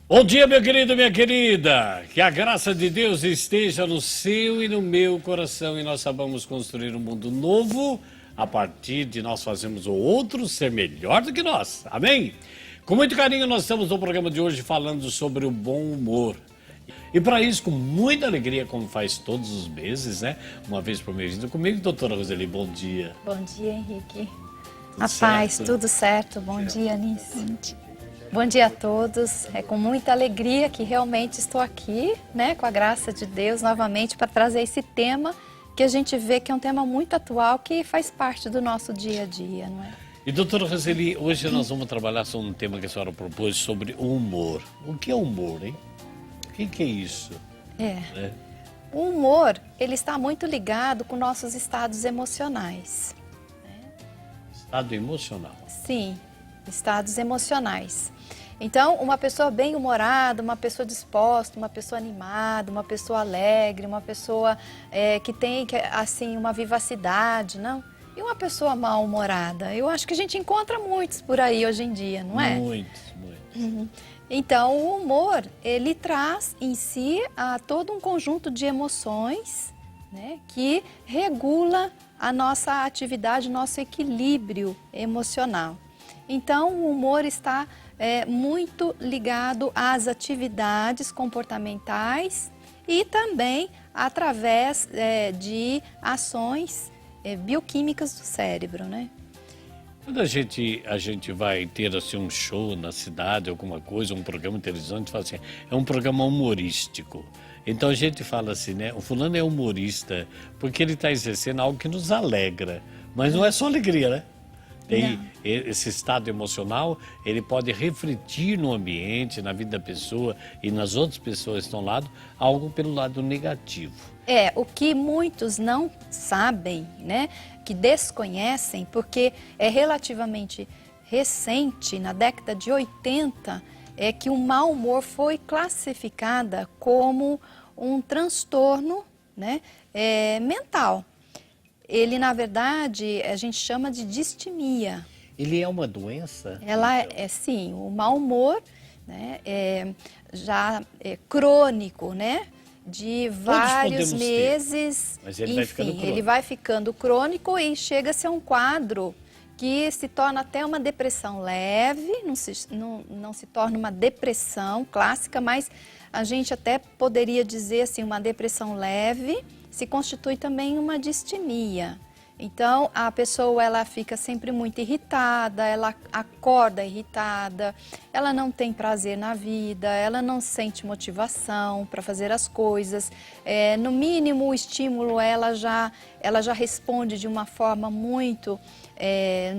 Bom dia, meu querido, minha querida. Que a graça de Deus esteja no seu e no meu coração e nós sabemos construir um mundo novo a partir de nós fazermos o outro ser melhor do que nós. Amém? Com muito carinho, nós estamos no programa de hoje falando sobre o bom humor. E para isso, com muita alegria, como faz todos os meses, né? Uma vez por mês, comigo, doutora Roseli, bom dia. Bom dia, Henrique. Tudo A paz, certo? tudo certo. Bom dia, Anice. Bom dia a todos. É com muita alegria que realmente estou aqui, né, com a graça de Deus, novamente para trazer esse tema que a gente vê que é um tema muito atual, que faz parte do nosso dia a dia, não é? E doutora Roseli, hoje nós vamos trabalhar sobre um tema que a senhora propôs sobre o humor. O que é humor, hein? O que é isso? Né? O humor, ele está muito ligado com nossos estados emocionais. Estado emocional. Sim, estados emocionais. Então, uma pessoa bem-humorada, uma pessoa disposta, uma pessoa animada, uma pessoa alegre, uma pessoa que tem, assim, uma vivacidade, não? E uma pessoa mal-humorada? Eu acho que a gente encontra muitos por aí hoje em dia, não é? Muitos. Então, o humor, ele traz em si todo um conjunto de emoções, né, que regula a nossa atividade, nosso equilíbrio emocional. Então, o humor está muito ligado às atividades comportamentais e também através de ações bioquímicas do cérebro, né? Quando a gente vai ter assim, um show na cidade, alguma coisa, um programa de televisão, a gente fala assim, é um programa humorístico. Então a gente fala assim, né? O fulano é humorista porque ele está exercendo algo que nos alegra. Mas não é só alegria, né? Tem esse estado emocional, ele pode refletir no ambiente, na vida da pessoa e nas outras pessoas que estão ao lado, algo pelo lado negativo. O que muitos não sabem, né, que desconhecem, porque é relativamente recente, na década de 80, é que o mau humor foi classificada como um transtorno, né, mental. Ele, na verdade, a gente chama de distimia. Ele é uma doença? Ela sim, o mau humor, né, já é crônico, né? De vários meses, mas ele vai ficando crônico. Ele vai ficando crônico e chega-se a um quadro que se torna até uma depressão leve, não se torna uma depressão clássica, mas a gente até poderia dizer assim, uma depressão leve se constitui também uma distimia. Então, a pessoa ela fica sempre muito irritada, ela acorda irritada, ela não tem prazer na vida, ela não sente motivação para fazer as coisas. No mínimo, o estímulo ela já responde de uma forma muito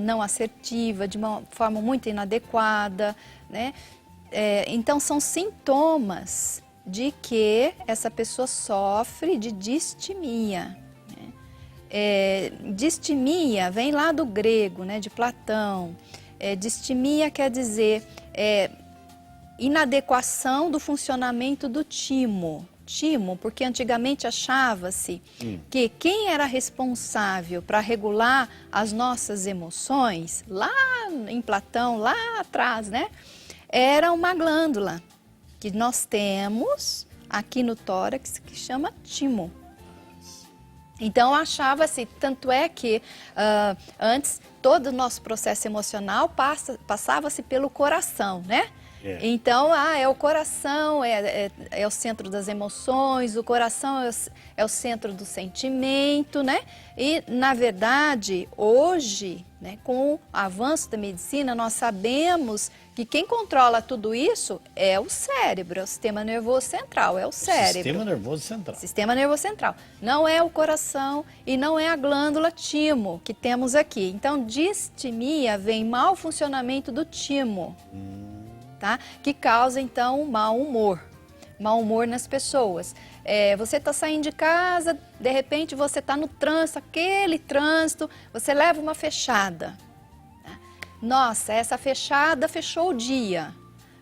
não assertiva, de uma forma muito inadequada, né? Então, são sintomas de que essa pessoa sofre de distimia. Distimia vem lá do grego, né, de Platão. Distimia quer dizer inadequação do funcionamento do timo. Timo, porque antigamente achava-se que quem era responsável para regular as nossas emoções, lá em Platão, lá atrás, né, era uma glândula que nós temos aqui no tórax que chama timo. Então, achava-se, tanto é que antes todo o nosso processo emocional passava-se pelo coração, né? Então, é o coração, é o centro das emoções, o coração é o centro do sentimento, né? E, na verdade, hoje, né, com o avanço da medicina, nós sabemos que quem controla tudo isso é o cérebro, é o sistema nervoso central, é o cérebro. Sistema nervoso central. Sistema nervoso central. Não é o coração e não é a glândula timo que temos aqui. Então, distimia vem mau funcionamento do timo, tá? Que causa, então, um mau humor. Mau humor nas pessoas. Você está saindo de casa, de repente você está no trânsito, aquele trânsito, você leva uma fechada. Nossa, essa fechada fechou o dia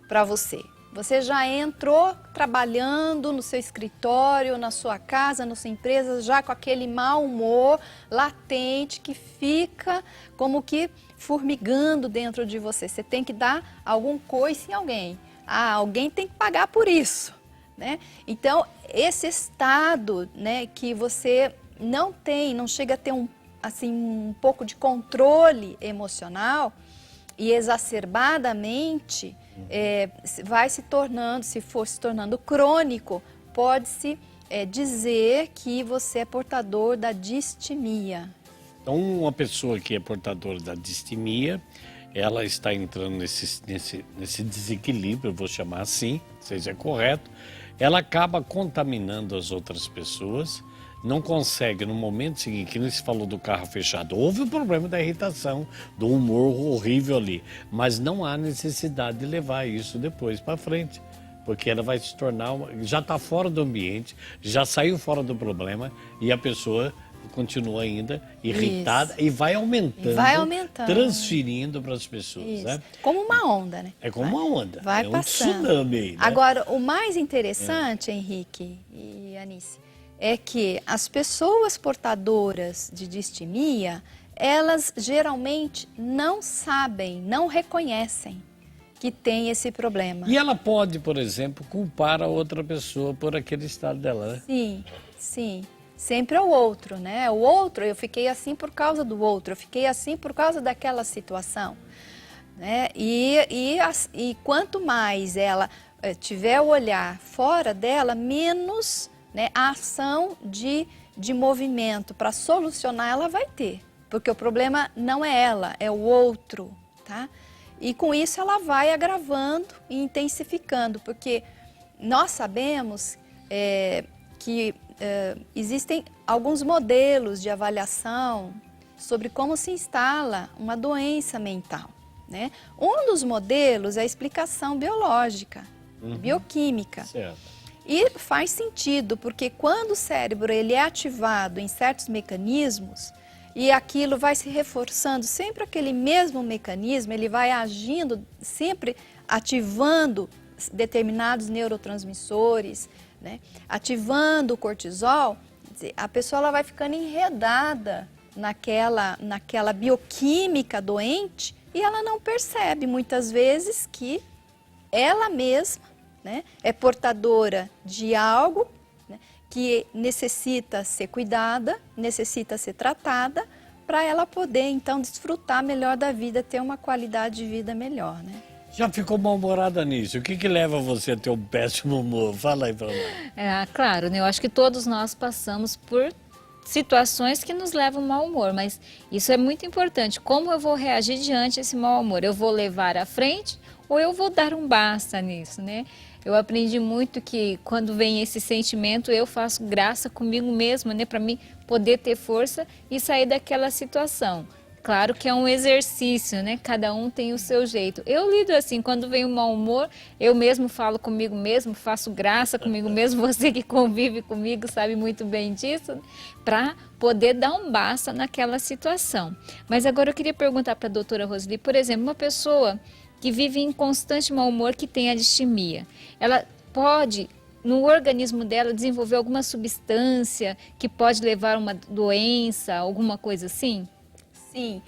para você. Você já entrou trabalhando no seu escritório, na sua casa, na sua empresa, já com aquele mau humor latente que fica como que formigando dentro de você. Você tem que dar algum coice em alguém. alguém tem que pagar por isso, né? Então, esse estado, né, que você não chega a ter um pouco de controle emocional e exacerbadamente vai se tornando, se for se tornando crônico, pode-se dizer que você é portador da distimia. Então, uma pessoa que é portadora da distimia, ela está entrando nesse desequilíbrio, vou chamar assim, não sei se é correto, ela acaba contaminando as outras pessoas, não consegue, no momento seguinte, que nem se falou do carro fechado, houve o problema da irritação, do humor horrível ali, mas não há necessidade de levar isso depois para frente, porque ela vai se tornar, já está fora do ambiente, já saiu fora do problema e a pessoa continua ainda irritada e vai aumentando, transferindo para as pessoas. Né? Como uma onda, né? É como uma onda, vai é passando. Um tsunami aí, né? Agora, o mais interessante, Henrique e Anice, é que as pessoas portadoras de distimia, elas geralmente não sabem, não reconhecem que tem esse problema. E ela pode, por exemplo, culpar a outra pessoa por aquele estado dela, né? Sim, sim. Sempre é o outro, né? O outro, eu fiquei assim por causa do outro, eu fiquei assim por causa daquela situação, né? E quanto mais ela tiver o olhar fora dela, menos, né, a ação de movimento para solucionar ela vai ter. Porque o problema não é ela, é o outro, tá? E com isso ela vai agravando e intensificando, porque nós sabemos que existem alguns modelos de avaliação sobre como se instala uma doença mental, né? Um dos modelos é a explicação biológica, bioquímica. Certo. E faz sentido, porque quando o cérebro ele é ativado em certos mecanismos e aquilo vai se reforçando, sempre aquele mesmo mecanismo, ele vai agindo, sempre ativando determinados neurotransmissores, né? Ativando o cortisol, a pessoa ela vai ficando enredada naquela bioquímica doente e ela não percebe muitas vezes que ela mesma, né, é portadora de algo, né, que necessita ser cuidada, necessita ser tratada, para ela poder então desfrutar melhor da vida, ter uma qualidade de vida melhor, né? Já ficou mal-humorada nisso? O que leva você a ter um péssimo humor? Fala aí pra nós. Claro, né? Eu acho que todos nós passamos por situações que nos levam ao mau humor, mas isso é muito importante. Como eu vou reagir diante desse mau humor? Eu vou levar à frente ou eu vou dar um basta nisso, né? Eu aprendi muito que quando vem esse sentimento, eu faço graça comigo mesma, né? Para mim poder ter força e sair daquela situação. Claro que é um exercício, né? Cada um tem o seu jeito. Eu lido assim, quando vem o mau humor, eu mesmo falo comigo mesmo, faço graça comigo mesmo. Você que convive comigo sabe muito bem disso, para poder dar um basta naquela situação. Mas agora eu queria perguntar para a doutora Roseli, por exemplo, uma pessoa que vive em constante mau humor, que tem a distimia, ela pode, no organismo dela, desenvolver alguma substância que pode levar a uma doença, alguma coisa assim? Sim,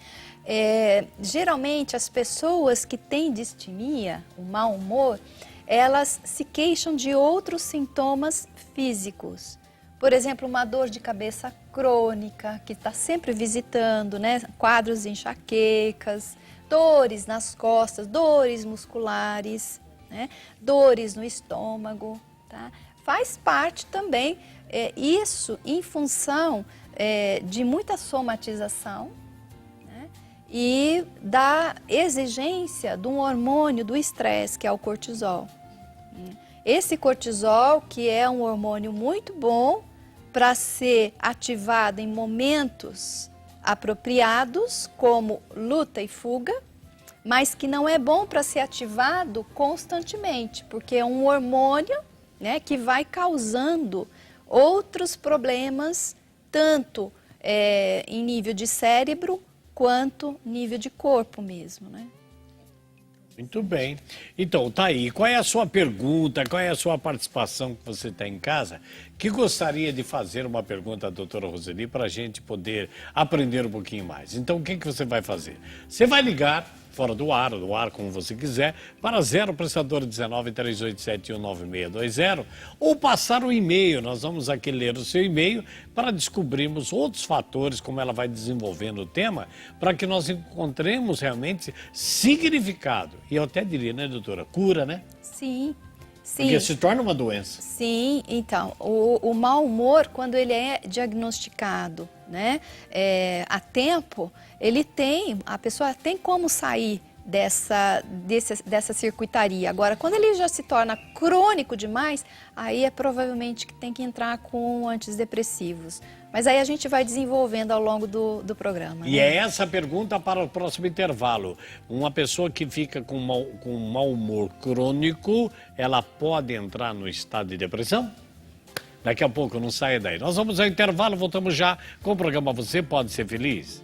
geralmente as pessoas que têm distimia, o mau humor, elas se queixam de outros sintomas físicos. Por exemplo, uma dor de cabeça crônica, que está sempre visitando, né? Quadros de enxaquecas, dores nas costas, dores musculares, né? Dores no estômago, tá? Faz parte também isso em função de muita somatização, e da exigência de um hormônio do estresse, que é o cortisol. Esse cortisol, que é um hormônio muito bom para ser ativado em momentos apropriados, como luta e fuga, mas que não é bom para ser ativado constantemente, porque é um hormônio, né, que vai causando outros problemas, tanto em nível de cérebro, quanto nível de corpo mesmo, né? Muito bem. Então, tá aí. Qual é a sua pergunta, qual é a sua participação que você tem em casa? Que gostaria de fazer uma pergunta à doutora Roseli para a gente poder aprender um pouquinho mais. Então, o que você vai fazer? Você vai ligar, fora do ar, como você quiser, para 0 prestador 19 387 19620 ou passar o e-mail. Nós vamos aqui ler o seu e-mail para descobrirmos outros fatores, como ela vai desenvolvendo o tema, para que nós encontremos realmente significado. E eu até diria, né, doutora, cura, né? Sim, sim. Porque se torna uma doença. Sim, então, o mau humor, quando ele é diagnosticado, né, a tempo, a pessoa tem como sair dessa circuitaria. Agora, quando ele já se torna crônico demais, aí é provavelmente que tem que entrar com antidepressivos. Mas aí a gente vai desenvolvendo ao longo do programa. E né? é essa a pergunta para o próximo intervalo. Uma pessoa que fica com mau humor crônico, ela pode entrar no estado de depressão? Daqui a pouco, não saia daí. Nós vamos ao intervalo, voltamos já com o programa Você Pode Ser Feliz.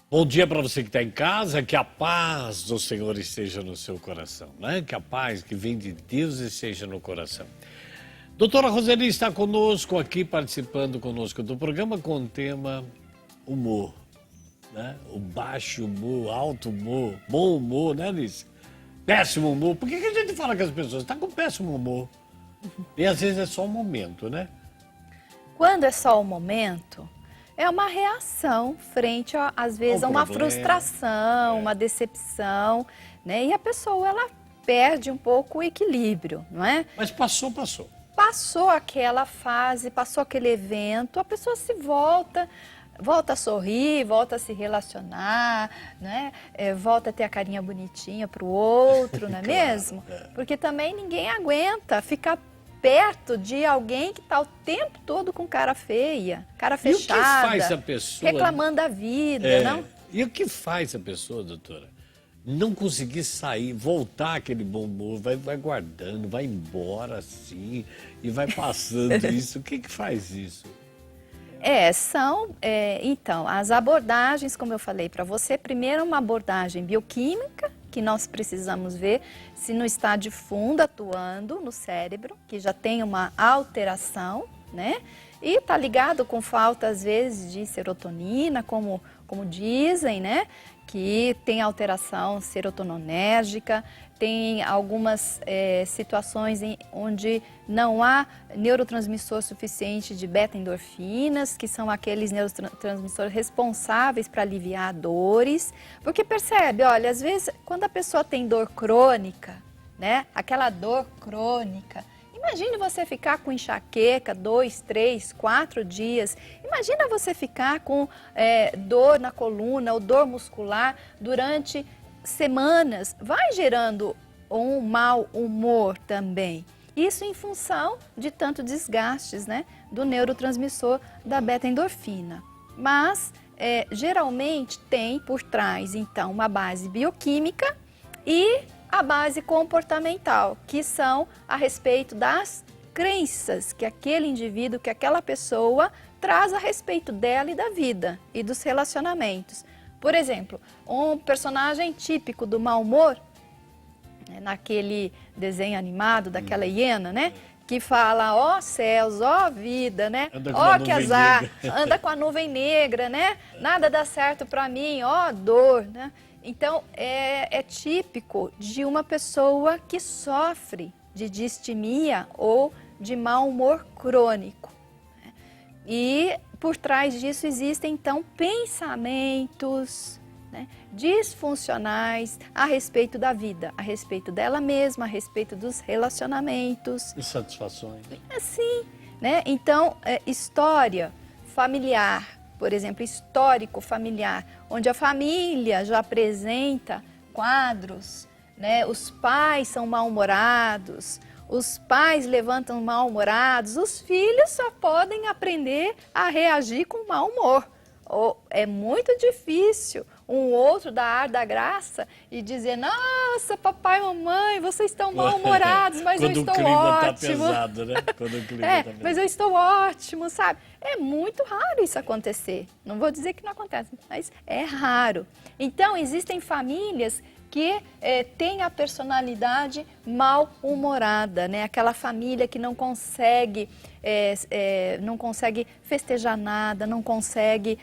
Bom dia para você que está em casa, que a paz do Senhor esteja no seu coração, né? Que a paz que vem de Deus esteja no coração. Doutora Roseli está conosco aqui, participando conosco do programa com o tema humor, né? O baixo humor, alto humor, bom humor, né, Alice? Péssimo humor. Por que a gente fala que as pessoas estão com péssimo humor? E às vezes é só um momento, né? Quando é só um momento, é uma reação frente, às vezes, a uma frustração, uma decepção, né? E a pessoa, ela perde um pouco o equilíbrio, não é? Mas passou. Passou aquela fase, passou aquele evento, a pessoa se volta a sorrir, volta a se relacionar, né? Volta a ter a carinha bonitinha para o outro, não é mesmo? Porque também ninguém aguenta ficar perto de alguém que está o tempo todo com cara feia, cara fechada, e o que faz a pessoa reclamando da vida, não? E o que faz a pessoa, doutora, não conseguir sair, voltar aquele bom humor, vai guardando, vai embora assim, e vai passando isso? O que faz isso? Então, as abordagens, como eu falei para você, primeiro uma abordagem bioquímica, que nós precisamos ver se não está de fundo atuando no cérebro, que já tem uma alteração, né? E está ligado com falta, às vezes, de serotonina, como dizem, né? Que tem alteração serotoninérgica, tem algumas situações onde não há neurotransmissor suficiente de beta-endorfinas, que são aqueles neurotransmissores responsáveis para aliviar dores. Porque percebe, olha, às vezes quando a pessoa tem dor crônica, né? Aquela dor crônica, imagine você ficar com enxaqueca 2, 3, 4 dias. Imagina você ficar com dor na coluna ou dor muscular durante semanas. Vai gerando um mau humor também. Isso em função de tanto desgastes, né, do neurotransmissor da beta-endorfina. Mas, geralmente, tem por trás, então, uma base bioquímica e a base comportamental, que são a respeito das crenças que aquele indivíduo, que aquela pessoa traz a respeito dela e da vida e dos relacionamentos. Por exemplo, um personagem típico do mau humor, naquele desenho animado daquela hiena, né? Que fala, ó céus, ó vida, né? Ó que azar, anda com a nuvem negra, né? Nada dá certo pra mim, ó dor, né? Então, é típico de uma pessoa que sofre de distimia ou de mau humor crônico. E por trás disso existem, então, pensamentos, né, disfuncionais a respeito da vida, a respeito dela mesma, a respeito dos relacionamentos. Insatisfações. Assim, né? Então, história familiar, por exemplo, histórico familiar, onde a família já apresenta quadros, né? Os pais são mal-humorados, os pais levantam mal-humorados, os filhos só podem aprender a reagir com mau humor. É muito difícil um outro dar ar da graça e dizer, nossa, papai e mamãe, vocês estão mal-humorados, mas eu estou ótimo. Quando o clima está pesado, né? Quando o clima tá pesado. Mas eu estou ótimo, sabe? É muito raro isso acontecer. Não vou dizer que não acontece, mas é raro. Então, existem famílias que tem a personalidade mal-humorada, né? Aquela família que não consegue festejar nada, não consegue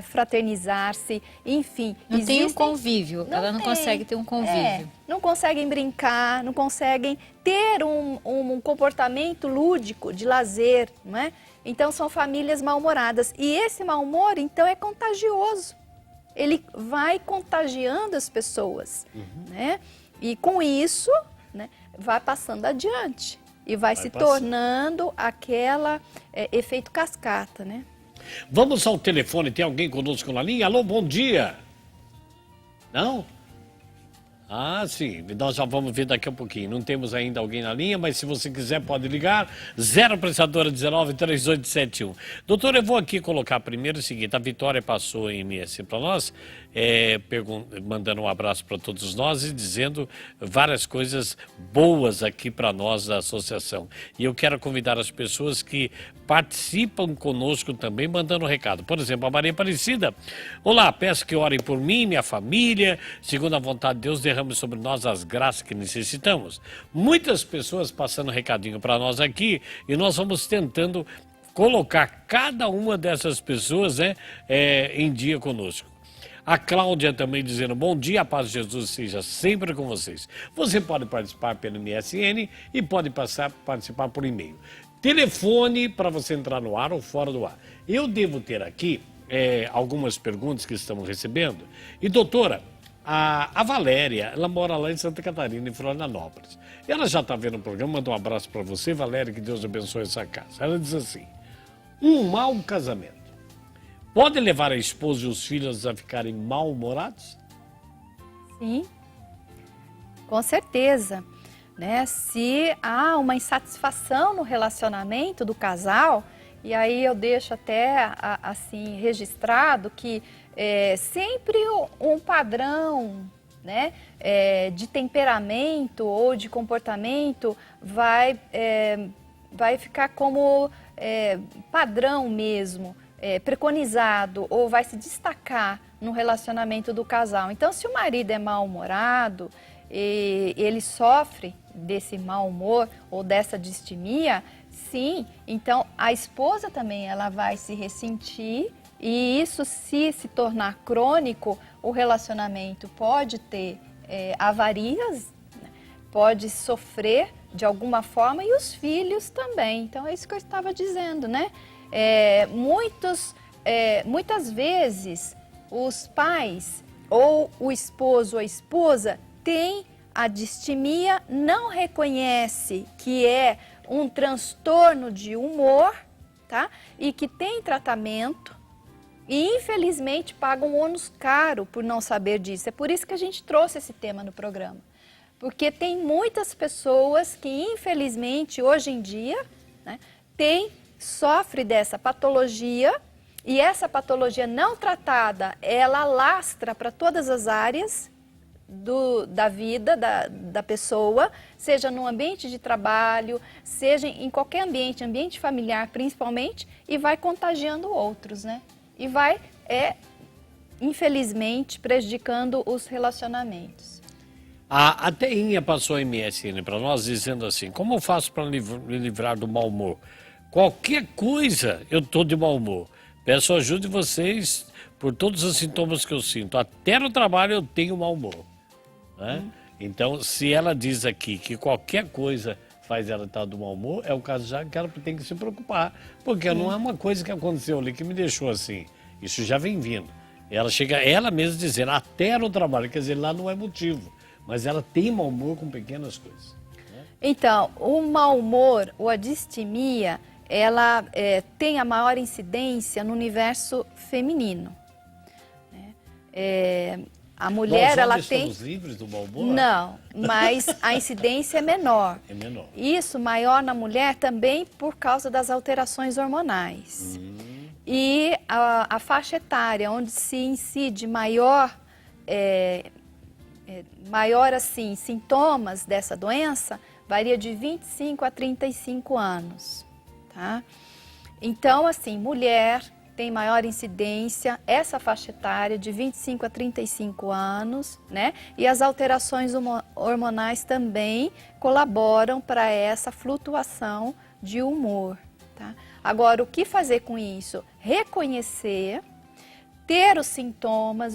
fraternizar-se, enfim. Não tem um convívio, ela não consegue ter um convívio. Não conseguem brincar, não conseguem ter um comportamento lúdico, de lazer, não é? Então são famílias mal-humoradas. E esse mau humor, então, é contagioso. Ele vai contagiando as pessoas, né? E com isso, né, vai passando adiante e vai se tornando aquela efeito cascata, né? Vamos ao telefone, tem alguém conosco na linha? Alô, bom dia. Não? Ah, sim, nós já vamos ver daqui a pouquinho. Não temos ainda alguém na linha, mas se você quiser pode ligar, 0 prestadora 19 3871. Doutor, eu vou aqui colocar primeiro o seguinte, a Vitória passou em MS para nós, mandando um abraço para todos nós e dizendo várias coisas boas aqui para nós da associação. E eu quero convidar as pessoas que participam conosco também, mandando um recado. Por exemplo, a Maria Aparecida. Olá, peço que orem por mim, minha família, segundo a vontade de Deus, derrame sobre nós as graças que necessitamos. Muitas pessoas passando recadinho para nós aqui e nós vamos tentando colocar cada uma dessas pessoas em dia conosco. A Cláudia também dizendo, bom dia, a paz de Jesus seja sempre com vocês. Você pode participar pelo MSN e pode participar por e-mail. Telefone para você entrar no ar ou fora do ar. Eu devo ter aqui algumas perguntas que estamos recebendo. E doutora, a Valéria, ela mora lá em Santa Catarina, em Florianópolis. Ela já está vendo o programa, manda um abraço para você, Valéria, que Deus abençoe essa casa. Ela diz assim, um mau casamento pode levar a esposa e os filhos a ficarem mal-humorados? Sim, com certeza. Né? Se há uma insatisfação no relacionamento do casal, e aí eu deixo até assim registrado que sempre um padrão, né, de temperamento ou de comportamento vai ficar como padrão mesmo, preconizado, ou vai se destacar no relacionamento do casal. Então, se o marido é mal-humorado, ele sofre desse mau humor ou dessa distimia, sim, então a esposa também ela vai se ressentir e isso, se tornar crônico, o relacionamento pode ter avarias, pode sofrer de alguma forma e os filhos também. Então é isso que eu estava dizendo, né? Muitas vezes os pais ou o esposo ou a esposa tem a distimia, não reconhece que é um transtorno de humor, tá? E que tem tratamento e infelizmente paga um ônus caro por não saber disso. É por isso que a gente trouxe esse tema no programa. Porque tem muitas pessoas que infelizmente hoje em dia, né, sofre dessa patologia e essa patologia não tratada, ela lastra para todas as áreas da vida da pessoa, seja no ambiente de trabalho, seja em qualquer ambiente familiar principalmente, e vai contagiando outros, né? E vai, infelizmente, prejudicando os relacionamentos. A Teinha passou a MSN para nós dizendo assim, como eu faço para me livrar do mau humor? Qualquer coisa eu estou de mau humor. Peço ajuda de vocês por todos os sintomas que eu sinto. Até no trabalho eu tenho mau humor. Né? Então, se ela diz aqui que qualquer coisa faz ela estar do mau humor, é o caso já que ela tem que se preocupar. Porque não é uma coisa que aconteceu ali que me deixou assim. Isso já vem vindo. Ela chega, ela mesma dizendo, até no trabalho. Quer dizer, lá não é motivo. Mas ela tem mau humor com pequenas coisas. Né? Então, o mau humor ou a distimia, ela tem a maior incidência no universo feminino. A mulher, ela tem... Nós livres do mau humor? Não, mas a incidência é menor. É menor. Isso maior na mulher também por causa das alterações hormonais. E a faixa etária onde se incide maior assim, sintomas dessa doença varia de 25 a 35 anos. Tá? Então, assim, mulher tem maior incidência essa faixa etária de 25 a 35 anos, né? E as alterações hormonais também colaboram para essa flutuação de humor, tá? Agora, o que fazer com isso? Reconhecer, ter os sintomas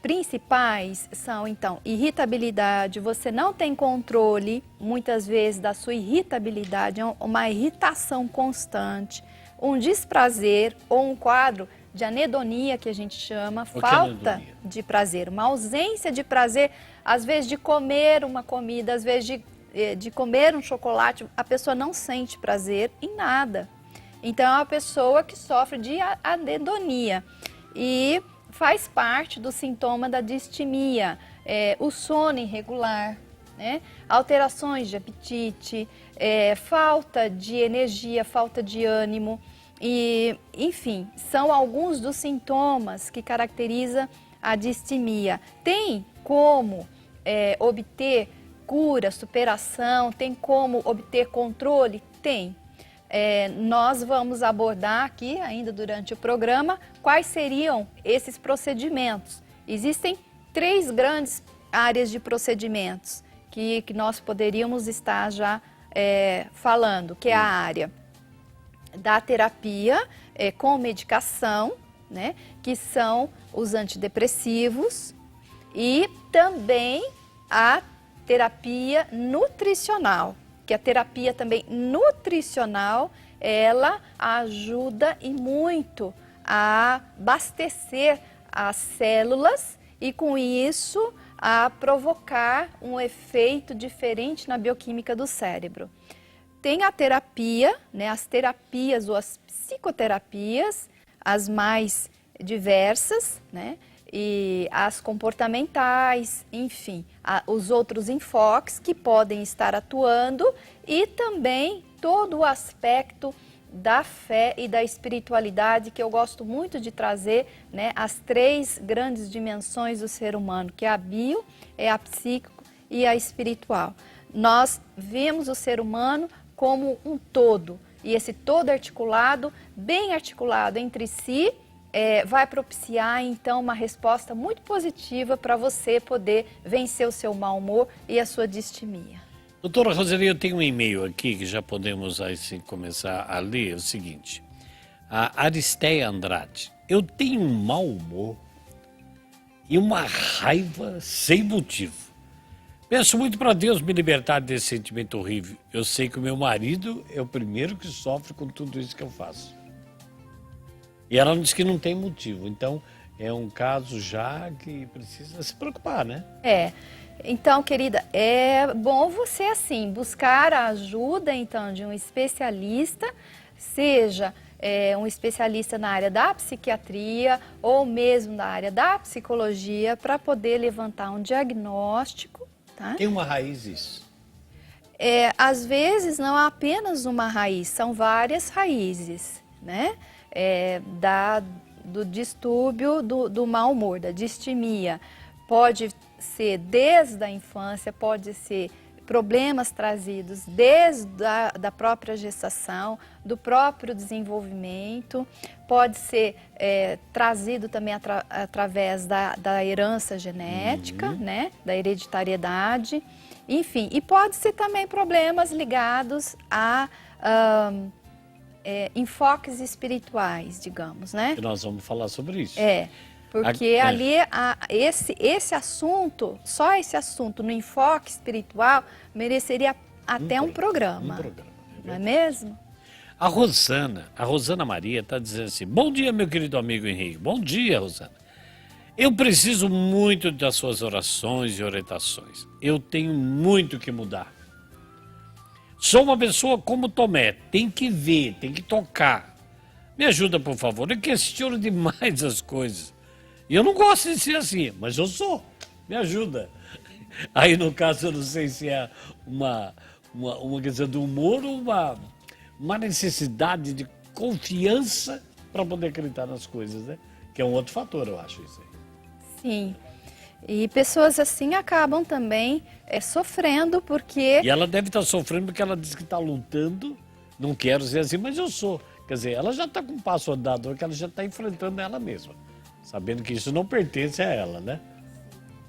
principais são, então, irritabilidade, você não tem controle, muitas vezes, da sua irritabilidade, é uma irritação constante, um desprazer ou um quadro de anedonia, que a gente chama, falta de prazer, uma ausência de prazer, às vezes de comer uma comida, às vezes de comer um chocolate, a pessoa não sente prazer em nada. Então, é uma pessoa que sofre de anedonia e faz parte do sintoma da distimia, o sono irregular, né? Alterações de apetite, falta de energia, falta de ânimo, e, enfim, são alguns dos sintomas que caracterizam a distimia. Tem como obter cura, superação, tem como obter controle? Tem. Nós vamos abordar aqui, ainda durante o programa, quais seriam esses procedimentos. Existem 3 grandes áreas de procedimentos que nós poderíamos estar já falando, que é a área da terapia com medicação, né, que são os antidepressivos, e também a terapia nutricional, que a terapia também nutricional, ela ajuda e muito a abastecer as células e com isso a provocar um efeito diferente na bioquímica do cérebro. Tem a terapia, né, as terapias ou as psicoterapias, as mais diversas, né, e as comportamentais, enfim, os outros enfoques que podem estar atuando, e também todo o aspecto da fé e da espiritualidade, que eu gosto muito de trazer, né, as 3 grandes dimensões do ser humano, que é a bio, a psíquico e a espiritual. Nós vemos o ser humano como um todo, e esse todo articulado, bem articulado entre si, vai propiciar, então, uma resposta muito positiva para você poder vencer o seu mau humor e a sua distimia. Doutora Roseli, eu tenho um e-mail aqui que já podemos assim, começar a ler. É o seguinte: a Aristeia Andrade: eu tenho um mau humor e uma raiva sem motivo. Peço muito para Deus me libertar desse sentimento horrível. Eu sei que o meu marido é o primeiro que sofre com tudo isso que eu faço. E ela diz que não tem motivo, então é um caso já que precisa se preocupar, né? Então, querida, é bom você, assim, buscar a ajuda, então, de um especialista, seja um especialista na área da psiquiatria ou mesmo da área da psicologia, para poder levantar um diagnóstico, tá? Tem uma raiz isso? Às vezes, não há apenas uma raiz, são várias raízes, né? Do distúrbio do mau humor, da distimia. Pode ser desde a infância, pode ser problemas trazidos desde da própria gestação, do próprio desenvolvimento, pode ser trazido também através da herança genética, né, da hereditariedade, enfim, e pode ser também problemas ligados a enfoques espirituais, digamos, né? E nós vamos falar sobre isso. Porque ali esse assunto, só esse assunto no enfoque espiritual, mereceria até um programa. Não é mesmo? A Rosana Maria está dizendo assim: bom dia, meu querido amigo Henrique. Bom dia, Rosana. Eu preciso muito das suas orações e orientações. Eu tenho muito que mudar. Sou uma pessoa como Tomé, tem que ver, tem que tocar. Me ajuda, por favor. Eu questiono demais as coisas. E eu não gosto de ser assim, mas eu sou. Me ajuda. Aí, no caso, eu não sei se é uma questão do humor ou uma necessidade de confiança para poder acreditar nas coisas, né? Que é um outro fator, eu acho isso aí. Sim. E pessoas assim acabam também sofrendo porque... E ela deve estar sofrendo porque ela diz que está lutando, não quero ser assim, mas eu sou. Quer dizer, ela já está com um passo andado, que ela já está enfrentando ela mesma, sabendo que isso não pertence a ela, né?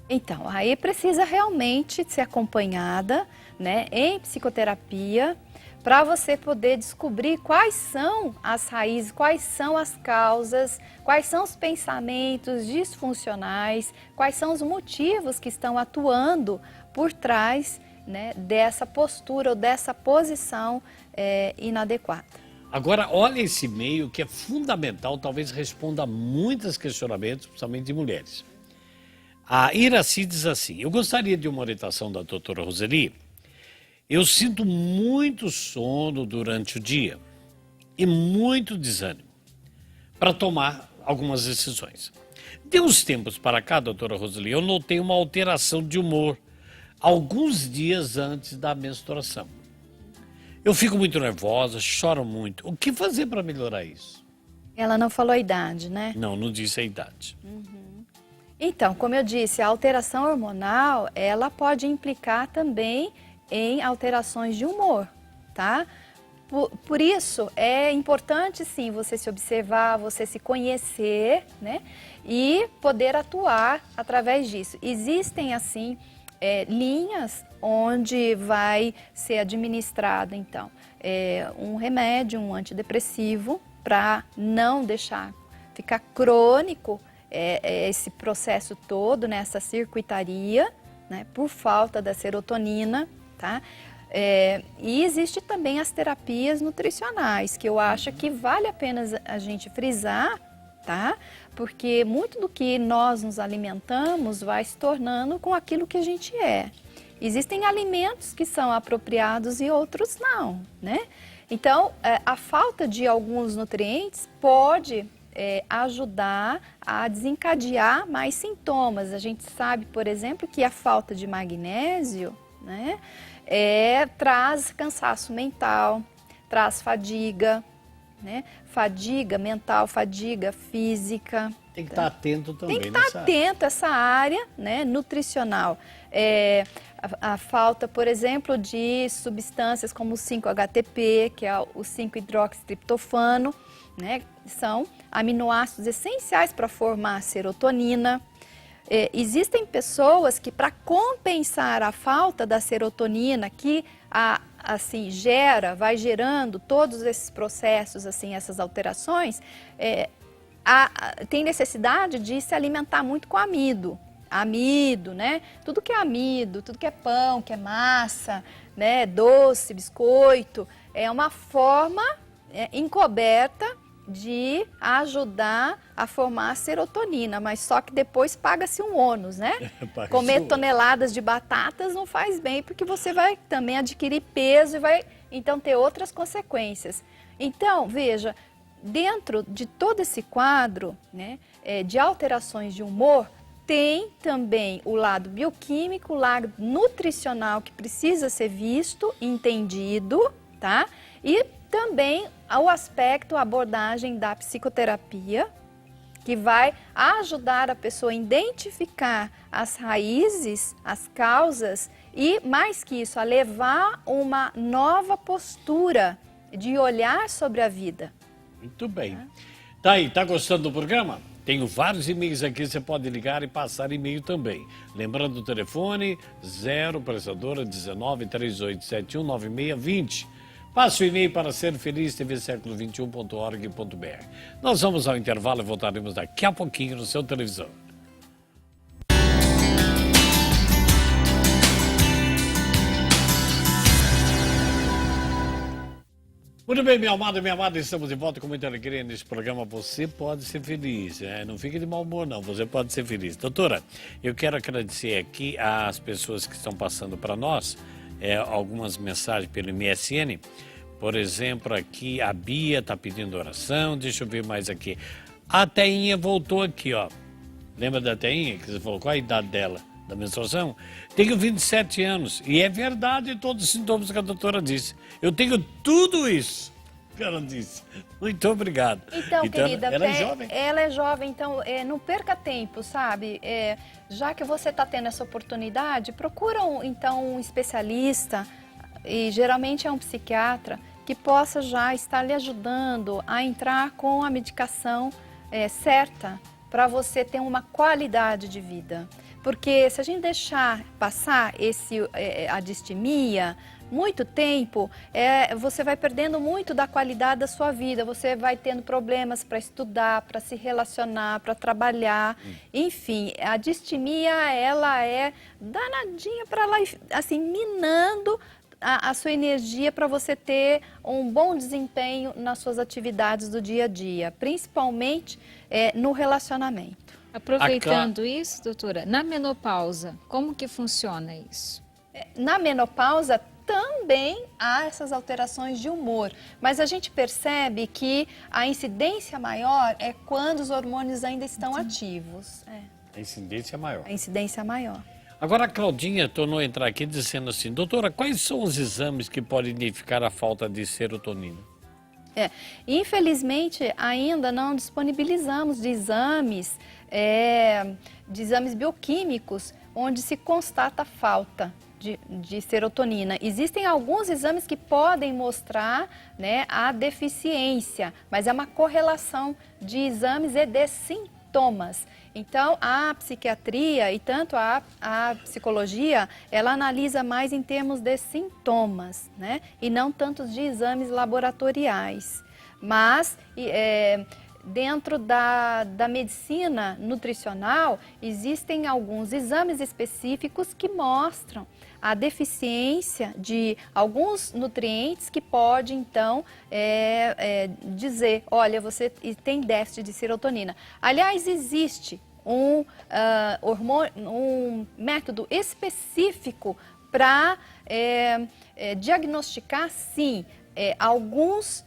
Então, aí precisa realmente ser acompanhada, né, em psicoterapia, para você poder descobrir quais são as raízes, quais são as causas, quais são os pensamentos disfuncionais, quais são os motivos que estão atuando por trás, né, dessa postura ou dessa posição inadequada. Agora, olha esse e-mail que é fundamental, talvez responda a muitos questionamentos, principalmente de mulheres. A Iraci diz assim: eu gostaria de uma orientação da doutora Roseli. Eu sinto muito sono durante o dia e muito desânimo para tomar algumas decisões. De uns tempos para cá, doutora Roseli, eu notei uma alteração de humor alguns dias antes da menstruação. Eu fico muito nervosa, choro muito. O que fazer para melhorar isso? Ela não falou a idade, né? Não disse a idade. Então, como eu disse, a alteração hormonal, ela pode implicar também em alterações de humor, tá? Por isso, é importante, sim, você se observar, você se conhecer, né? E poder atuar através disso. Existem, assim, linhas onde vai ser administrado, então, um remédio, um antidepressivo, para não deixar ficar crônico esse processo todo, né, essa circuitaria, né, por falta da serotonina, tá? E existe também as terapias nutricionais, que eu acho que vale a pena a gente frisar, tá? Porque muito do que nós nos alimentamos vai se tornando com aquilo que a gente é. Existem alimentos que são apropriados e outros não, né? Então, a falta de alguns nutrientes pode ajudar a desencadear mais sintomas. A gente sabe, por exemplo, que a falta de magnésio, né, traz cansaço mental, traz fadiga, né? Fadiga mental, fadiga física. Tem que estar atento também. Tem que estar atento a essa área, né, nutricional. A falta, por exemplo, de substâncias como o 5-HTP, que é o 5-hidroxitriptofano, né, são aminoácidos essenciais para formar a serotonina. Existem pessoas que, para compensar a falta da serotonina, que assim vai gerando todos esses processos, assim, essas alterações, tem necessidade de se alimentar muito com amido. Amido, né? Tudo que é amido, tudo que é pão, que é massa, né? Doce, biscoito, é uma forma encoberta de ajudar a formar a serotonina, mas só que depois paga-se um ônus, né? Comer toneladas de batatas não faz bem, porque você vai também adquirir peso e vai então ter outras consequências. Então, veja, dentro de todo esse quadro, né, de alterações de humor, tem também o lado bioquímico, o lado nutricional que precisa ser visto, entendido, tá? E também o aspecto, a abordagem da psicoterapia, que vai ajudar a pessoa a identificar as raízes, as causas e, mais que isso, a levar uma nova postura de olhar sobre a vida. Muito bem. Tá aí, tá gostando do programa? Tenho vários e-mails aqui, você pode ligar e passar e-mail também. Lembrando o telefone 0 prestadora 19 3871 9620. Passe o e-mail para serfeliz.tvseculo21.org.br. Nós vamos ao intervalo e voltaremos daqui a pouquinho no seu televisor. Muito bem, minha amada e minha amada, estamos de volta com muita alegria nesse programa. Você pode ser feliz, não fique de mau humor não, você pode ser feliz. Doutora, eu quero agradecer aqui às pessoas que estão passando para nós algumas mensagens pelo MSN. Por exemplo, aqui a Bia está pedindo oração, deixa eu ver mais aqui. A Teinha voltou aqui, ó. Lembra da Teinha, que você falou, qual a idade dela, da menstruação? Tenho 27 anos e é verdade todos os sintomas que a doutora disse. Eu tenho tudo isso que ela disse. Muito obrigado. Então querida, ela é jovem. Ela é jovem, então não perca tempo, sabe? Já que você está tendo essa oportunidade, procura um especialista, e geralmente é um psiquiatra, que possa já estar lhe ajudando a entrar com a medicação certa para você ter uma qualidade de vida. Porque se a gente deixar passar a distimia, muito tempo, você vai perdendo muito da qualidade da sua vida, você vai tendo problemas para estudar, para se relacionar, para trabalhar, enfim, a distimia, ela é danadinha para lá, assim, minando a sua energia para você ter um bom desempenho nas suas atividades do dia a dia, principalmente no relacionamento. Aproveitando isso, doutora, na menopausa, como que funciona isso? Na menopausa também há essas alterações de humor, mas a gente percebe que a incidência maior é quando os hormônios ainda estão ativos. A incidência é maior. A incidência é maior. Agora a Claudinha tornou a entrar aqui dizendo assim, doutora, quais são os exames que podem identificar a falta de serotonina? Infelizmente, ainda não disponibilizamos de exames bioquímicos onde se constata a falta de serotonina. Existem alguns exames que podem mostrar, né, a deficiência, mas é uma correlação de exames e de sintomas. Então, a psiquiatria e tanto a psicologia, ela analisa mais em termos de sintomas, né, e não tanto de exames laboratoriais. Mas dentro da medicina nutricional, existem alguns exames específicos que mostram a deficiência de alguns nutrientes que pode, então, dizer, olha, você tem déficit de serotonina. Aliás, existe um método específico para diagnosticar, sim, alguns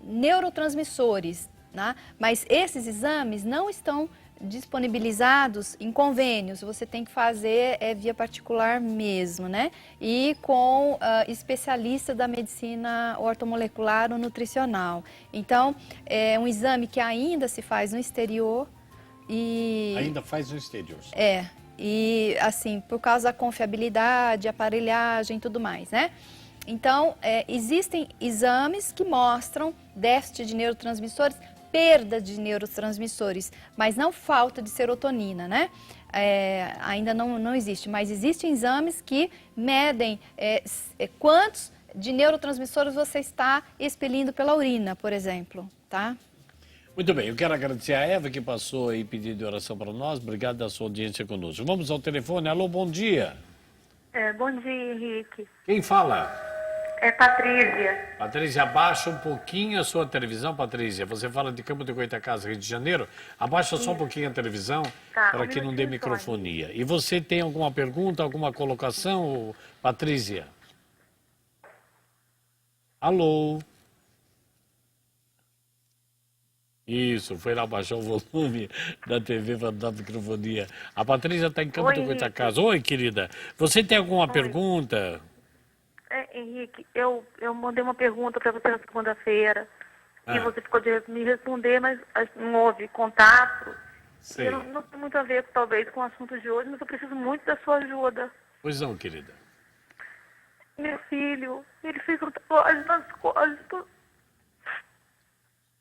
neurotransmissores, né? Mas esses exames não estão disponibilizados em convênios, você tem que fazer via particular mesmo, né? E com especialista da medicina ortomolecular ou nutricional. Então, é um exame que ainda se faz no exterior e... Ainda faz no exterior. E assim, por causa da confiabilidade, aparelhagem e tudo mais, né? Então, existem exames que mostram déficit de neurotransmissores, perda de neurotransmissores, mas não falta de serotonina, né? Ainda não existe, mas existem exames que medem quantos de neurotransmissores você está expelindo pela urina, por exemplo, tá? Muito bem, eu quero agradecer a Eva que passou aí pedido de oração para nós. Obrigado da sua audiência conosco. Vamos ao telefone. Alô, bom dia. Bom dia, Henrique. Quem fala? É Patrícia. Patrícia, abaixa um pouquinho a sua televisão, Patrícia. Você fala de Campo de Goytacazes, Rio de Janeiro. Abaixa só um pouquinho a televisão para que não dê microfonia. E você tem alguma pergunta, alguma colocação, Patrícia? Alô? Isso, foi lá baixar o volume da TV para dar microfonia. A Patrícia está em Campo de Goytacazes. Oi, querida. Você tem alguma pergunta? Henrique, eu mandei uma pergunta para você na segunda-feira e você ficou de me responder, mas não houve contato. Sei. Eu não tem muito a ver, talvez, com o assunto de hoje, mas eu preciso muito da sua ajuda. Pois não, querida. Meu filho, ele fez uma tatuagem nas costas.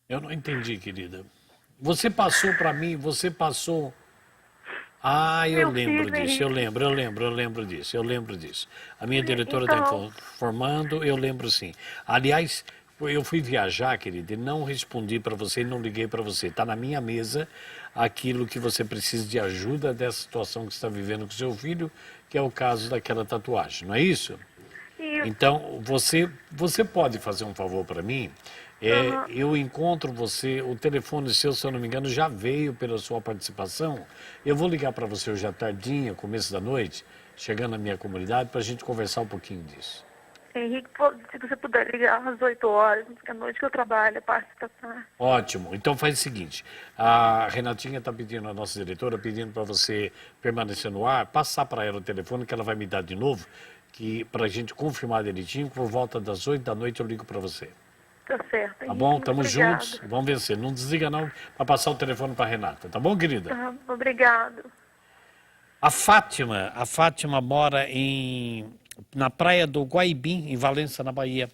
Eu não entendi, querida. Você passou para mim, você passou... Ah, eu lembro disso, eu lembro disso. A minha diretora está informando, eu lembro sim. Aliás, eu fui viajar, querida, e não respondi para você e não liguei para você. Está na minha mesa aquilo que você precisa de ajuda dessa situação que você está vivendo com seu filho, que é o caso daquela tatuagem, não é isso? Então, você pode fazer um favor para mim? Eu encontro você, o telefone seu, se eu não me engano, já veio pela sua participação. Eu vou ligar para você hoje à tardinha, começo da noite, chegando na minha comunidade, para a gente conversar um pouquinho disso. Henrique, se você puder ligar às 8 horas, porque é a noite que eu trabalho, a parte da tarde. Ótimo. Então faz o seguinte, a Renatinha está pedindo, a nossa diretora, pedindo para você permanecer no ar, passar para ela o telefone que ela vai me dar de novo, que para a gente confirmar direitinho, por volta das 8 da noite eu ligo para você. Tá certo. Tá bom? Estamos juntos. Vamos vencer. Não desliga não para passar o telefone para Renata. Tá bom, querida? Obrigado. A Fátima mora na praia do Guaibim, em Valença, na Bahia.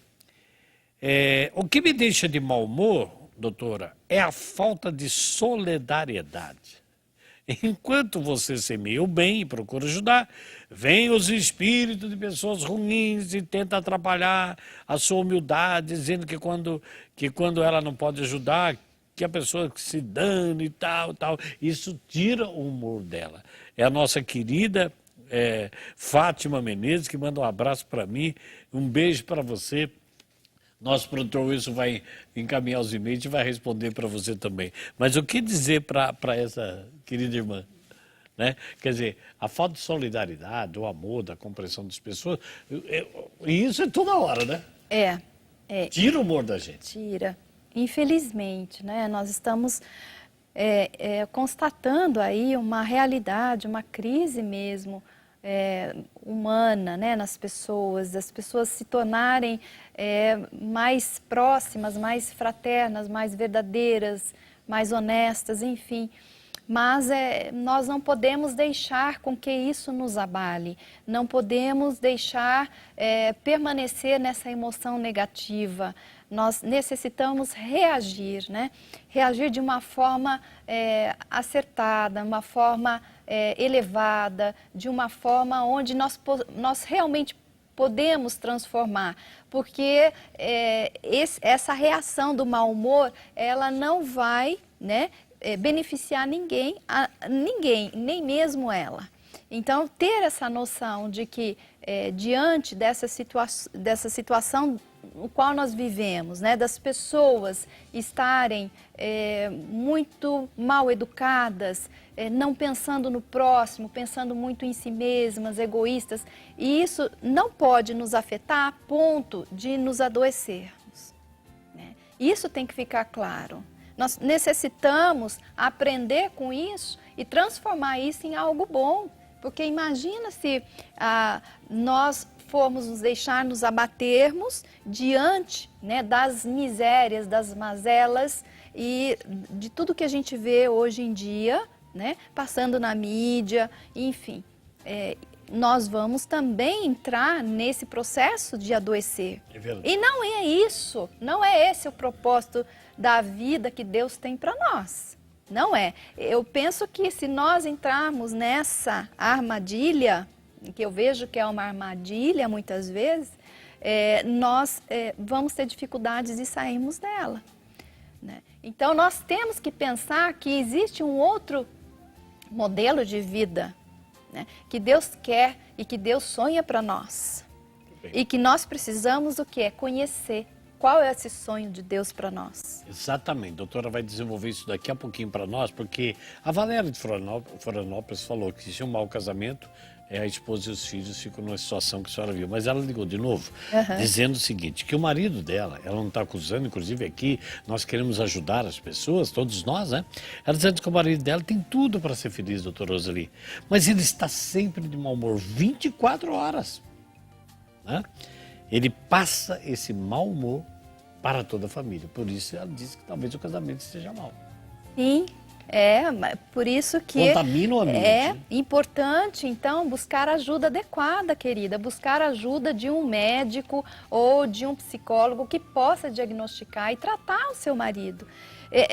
O que me deixa de mau humor, doutora, é a falta de solidariedade. Enquanto você semeia o bem e procura ajudar, vêm os espíritos de pessoas ruins e tenta atrapalhar a sua humildade, dizendo que quando ela não pode ajudar, que a pessoa que se dane e tal. Isso tira o humor dela. É a nossa querida Fátima Menezes, que manda um abraço para mim, um beijo para você. Nosso produtor Wilson vai encaminhar os e-mails e vai responder para você também. Mas o que dizer para essa querida irmã? Né? Quer dizer, a falta de solidariedade, do amor, da compreensão das pessoas, e isso é toda hora, né? Tira o humor da gente. Tira. Infelizmente, né? Nós estamos constatando aí uma realidade, uma crise mesmo, humana, né, nas pessoas, das pessoas se tornarem mais próximas, mais fraternas, mais verdadeiras, mais honestas, enfim. Mas nós não podemos deixar com que isso nos abale, não podemos deixar permanecer nessa emoção negativa. Nós necessitamos reagir, né? Reagir de uma forma acertada, uma forma elevada, de uma forma onde nós realmente podemos transformar, porque essa reação do mau humor, ela não vai, né, beneficiar ninguém, nem mesmo ela. Então, ter essa noção de que, diante dessa situação no qual nós vivemos, né, das pessoas estarem muito mal educadas, não pensando no próximo, pensando muito em si mesmas, egoístas, e isso não pode nos afetar a ponto de nos adoecermos, né? Isso tem que ficar claro. Nós necessitamos aprender com isso e transformar isso em algo bom, porque imagina se nós formos nos deixar nos abatermos diante, né, das misérias, das mazelas e de tudo que a gente vê hoje em dia, né, passando na mídia, enfim. Nós vamos também entrar nesse processo de adoecer. É verdade. E não é isso, não é esse o propósito da vida que Deus tem para nós. Não é. Eu penso que se nós entrarmos nessa armadilha, que eu vejo que é uma armadilha muitas vezes, nós vamos ter dificuldades de sairmos dela, né? Então nós temos que pensar que existe um outro modelo de vida, né, que Deus quer e que Deus sonha para nós. E que nós precisamos o quê? Conhecer. Qual é esse sonho de Deus para nós? Exatamente, a doutora vai desenvolver isso daqui a pouquinho para nós, porque a Valéria de Florianópolis falou que se um mau casamento, a esposa e os filhos ficam numa situação que a senhora viu. Mas ela ligou de novo, dizendo o seguinte, que o marido dela, ela não está acusando, inclusive aqui, nós queremos ajudar as pessoas, todos nós, né? Ela dizendo que o marido dela tem tudo para ser feliz, doutora Roseli, mas ele está sempre de mau humor, 24 horas, né? Ele passa esse mau humor para toda a família. Por isso ela disse que talvez o casamento esteja mal. Sim, por isso que contamina o ambiente. É importante, então, buscar ajuda adequada, querida. Buscar ajuda de um médico ou de um psicólogo que possa diagnosticar e tratar o seu marido.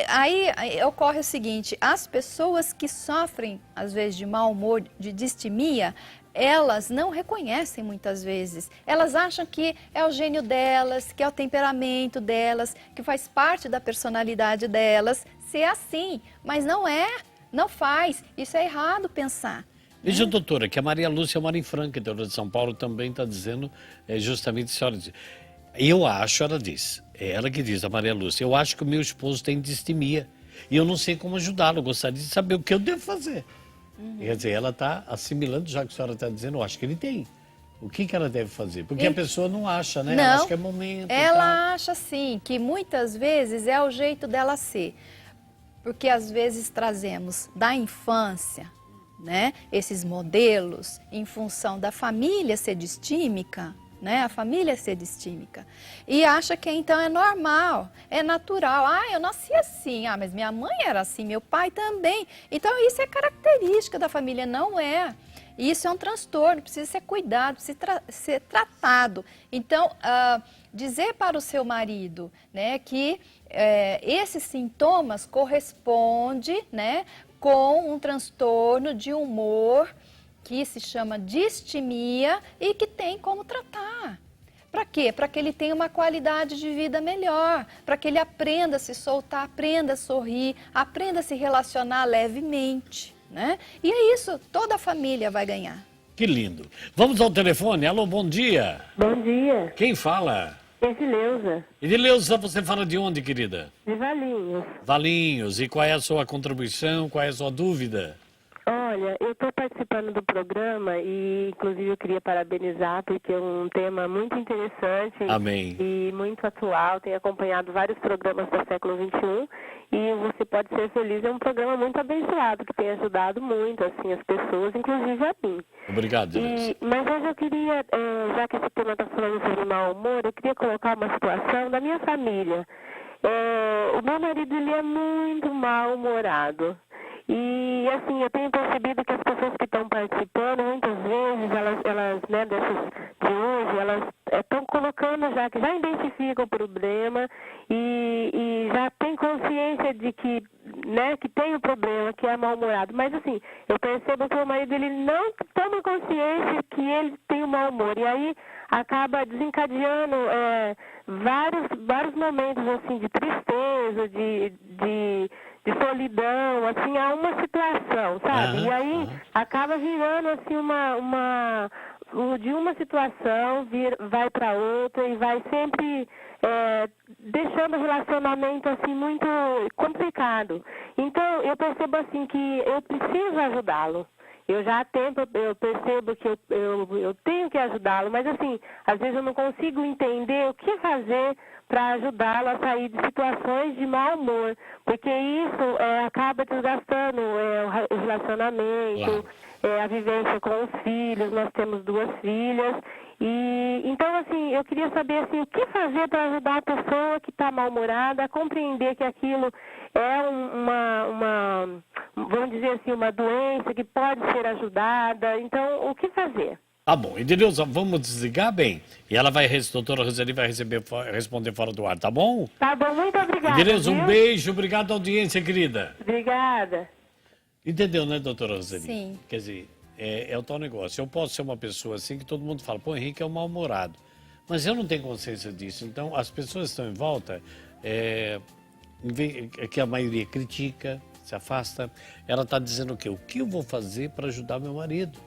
Aí ocorre o seguinte, as pessoas que sofrem, às vezes, de mau humor, de distimia, elas não reconhecem muitas vezes. Elas acham que é o gênio delas, que é o temperamento delas, que faz parte da personalidade delas ser assim. Mas não é, não faz. Isso é errado pensar. Veja, doutora, que a Maria Lúcia mora em Franca, interior de São Paulo, também está dizendo justamente isso. Ela diz, eu acho, ela diz, é ela que diz, a Maria Lúcia, eu acho que o meu esposo tem distimia e eu não sei como ajudá-lo, eu gostaria de saber o que eu devo fazer. Quer dizer, ela está assimilando, já que a senhora está dizendo, eu acho que ele tem. O que ela deve fazer? Porque a pessoa não acha, né? Não, ela acha que é momento. Ela acha, sim, que muitas vezes é o jeito dela ser. Porque às vezes trazemos da infância, né, esses modelos em função da família ser distímica, né, a família ser distímica, e acha que então é normal, é natural. Eu nasci assim, mas minha mãe era assim, meu pai também. Então isso é característica da família, não é. E isso é um transtorno, precisa ser cuidado, precisa ser tratado. Então, dizer para o seu marido, né, que esses sintomas correspondem, né, com um transtorno de humor que se chama distimia e que tem como tratar. Para quê? Para que ele tenha uma qualidade de vida melhor, para que ele aprenda a se soltar, aprenda a sorrir, aprenda a se relacionar levemente, né? E é isso, toda a família vai ganhar. Que lindo. Vamos ao telefone. Alô, bom dia. Bom dia, Quem fala? Edileuza, Edileuza, você fala de onde, querida? de Valinhos. Valinhos. E qual é a sua contribuição? Qual é a sua dúvida? Olha, eu estou participando do programa e, inclusive, eu queria parabenizar porque é um tema muito interessante. Amém. E muito atual. Tenho acompanhado vários programas do século XXI e Você Pode Ser Feliz é um programa muito abençoado que tem ajudado muito, assim, as pessoas, inclusive a mim. Obrigado, Edileuza. Mas hoje eu queria, já que esse tema está falando sobre mau humor, eu queria colocar uma situação da minha família. O meu marido, ele é muito mal-humorado. E, assim, eu tenho percebido que as pessoas que estão participando, muitas vezes, elas né, dessas de hoje, elas estão colocando já, que já identificam o problema e já tem consciência de que, né, que tem o problema, que é mal-humorado. Mas, assim, eu percebo que o marido, ele não toma consciência que ele tem o mau humor. E aí acaba desencadeando vários momentos, assim, de tristeza, de solidão, assim, há uma situação, sabe? E aí acaba virando, assim, de uma situação, vai para outra e vai sempre deixando o relacionamento, assim, muito complicado. Então, eu percebo, assim, que eu preciso ajudá-lo. Eu já há tempo, eu percebo que eu tenho que ajudá-lo, mas, assim, às vezes eu não consigo entender o que fazer para ajudá-lo a sair de situações de mau humor, porque isso acaba desgastando o relacionamento, a vivência com os filhos. Nós temos 2 filhas. E então, assim, eu queria saber, assim, o que fazer para ajudar a pessoa que está mal-humorada a compreender que aquilo é vamos dizer assim, uma doença que pode ser ajudada. Então, o que fazer? Tá bom. Edileuza, vamos desligar bem. E ela vai, doutora Roseli vai responder fora do ar, tá bom? Tá bom, muito obrigada. Edileuza, um viu? beijo, obrigado à audiência, querida. Obrigada. Entendeu, né, doutora Roseli? Sim. Quer dizer, é o tal negócio. Eu posso ser uma pessoa assim que todo mundo fala, pô, Henrique é um mal-humorado. Mas eu não tenho consciência disso. Então, as pessoas que estão em volta, que a maioria critica, se afasta, ela está dizendo o quê? O que eu vou fazer para ajudar meu marido?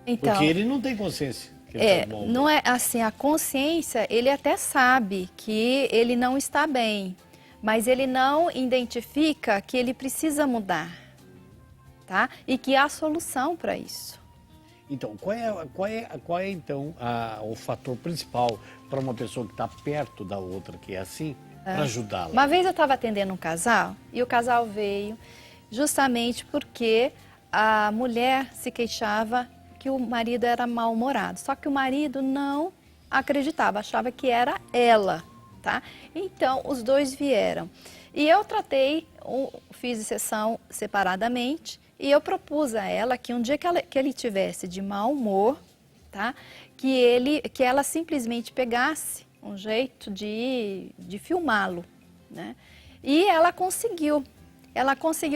Então, Porque ele não tem consciência. Que ele tá mal. não é assim, a consciência, ele até sabe que ele não está bem, mas ele não identifica que ele precisa mudar, tá? E que há solução para isso. Então, qual é então o fator principal para uma pessoa que está perto da outra, que é assim, para ajudá-la? Uma vez eu estava atendendo um casal e o casal veio justamente porque a mulher se queixava que o marido era mal-humorado. Só que o marido não acreditava, achava que era ela, tá? Então, os dois vieram. E eu tratei, fiz sessão separadamente e eu propus a ela que um dia que ele tivesse de mau humor, tá? Que ela simplesmente pegasse um jeito de filmá-lo, né? E ela conseguiu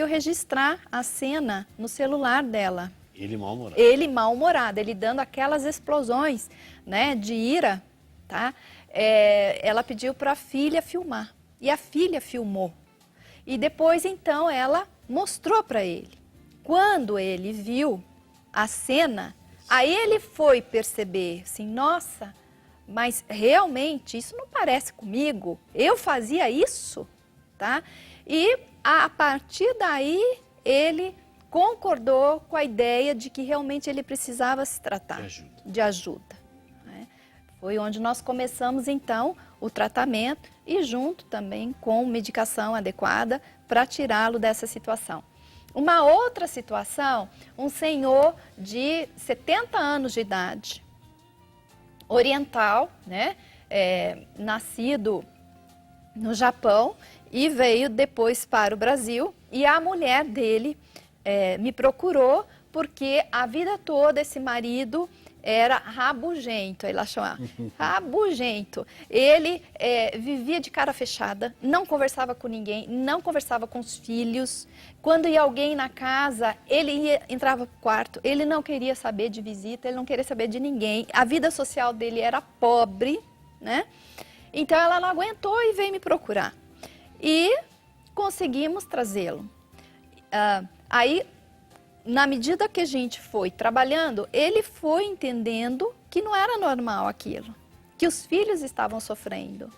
registrar a cena no celular dela. Ele mal-humorado. Ele mal-humorado, ele dando aquelas explosões, né, de ira, tá? Ela pediu para a filha filmar e a filha filmou. E depois, então, ela mostrou para ele. Quando ele viu a cena, aí ele foi perceber, assim, nossa, mas realmente isso não parece comigo, eu fazia isso, tá? E a partir daí, ele concordou com a ideia de que realmente ele precisava se tratar de ajuda. Né? Foi onde nós começamos, então, o tratamento e junto também com medicação adequada para tirá-lo dessa situação. Uma outra situação, um senhor de 70 anos de idade, oriental, né? Nascido no Japão e veio depois para o Brasil, e a mulher dele me procurou porque a vida toda esse marido era rabugento, ele chamava rabugento. Ele vivia de cara fechada, não conversava com ninguém, não conversava com os filhos. Quando ia alguém na casa, entrava pro quarto, ele não queria saber de visita, ele não queria saber de ninguém. A vida social dele era pobre, né? Então ela não aguentou e veio me procurar. E conseguimos trazê-lo. Aí, na medida que a gente foi trabalhando, ele foi entendendo que não era normal aquilo, que os filhos estavam sofrendo.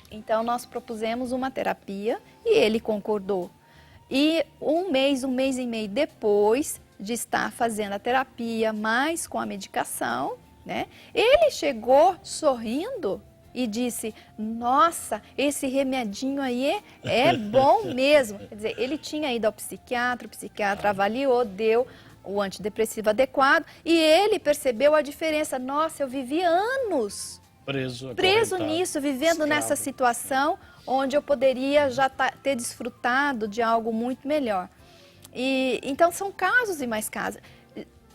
Então, nós propusemos uma terapia e ele concordou. E um mês e meio depois de estar fazendo a terapia, mais com a medicação, né, ele chegou sorrindo e disse, nossa, esse remedinho aí é bom mesmo. Quer dizer, ele tinha ido ao psiquiatra, o psiquiatra avaliou, deu o antidepressivo adequado e ele percebeu a diferença. Nossa, eu vivi anos preso nisso, vivendo nessa situação onde eu poderia já ter desfrutado de algo muito melhor. Então, são casos e mais casos.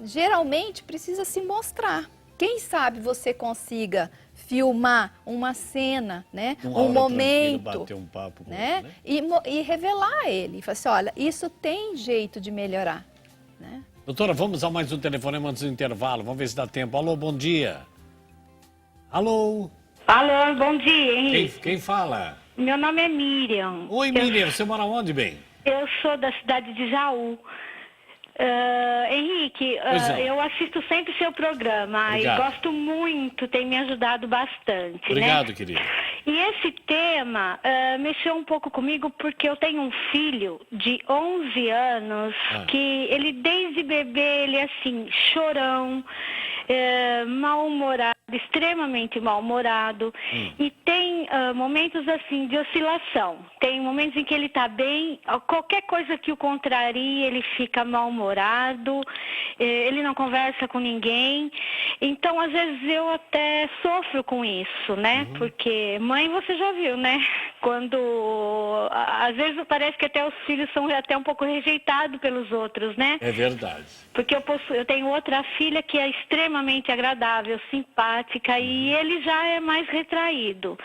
Geralmente, precisa se mostrar. Quem sabe você consiga filmar uma cena, né? Um momento, bater um papo com né? Ele, né? E revelar a ele. Falar assim, olha, isso tem jeito de melhorar, né? Doutora, vamos a mais um telefonema antes do intervalo. Vamos ver se dá tempo. Alô, bom dia. Alô. Alô, bom dia, Henrique. Quem fala? Meu nome é Miriam. Oi, Miriam. Você mora onde, bem? Eu sou da cidade de Jaú. Henrique, eu assisto sempre seu programa. Obrigado. E gosto muito, tem me ajudado bastante. Obrigado, né? querido. E esse tema mexeu um pouco comigo porque eu tenho um filho de 11 anos que ele desde bebê, ele é assim, chorão, mal-humorado, extremamente mal-humorado e tem momentos assim de oscilação. Tem momentos em que ele está bem, qualquer coisa que o contrarie, ele fica mal-humorado, ele não conversa com ninguém. Então, às vezes, eu até sofro com isso, né? Porque mãe, você já viu, né? Quando, às vezes, parece que até os filhos são até um pouco rejeitados pelos outros, né? É verdade. Porque eu tenho outra filha que é extremamente agradável, simpática, e ele já é mais retraído.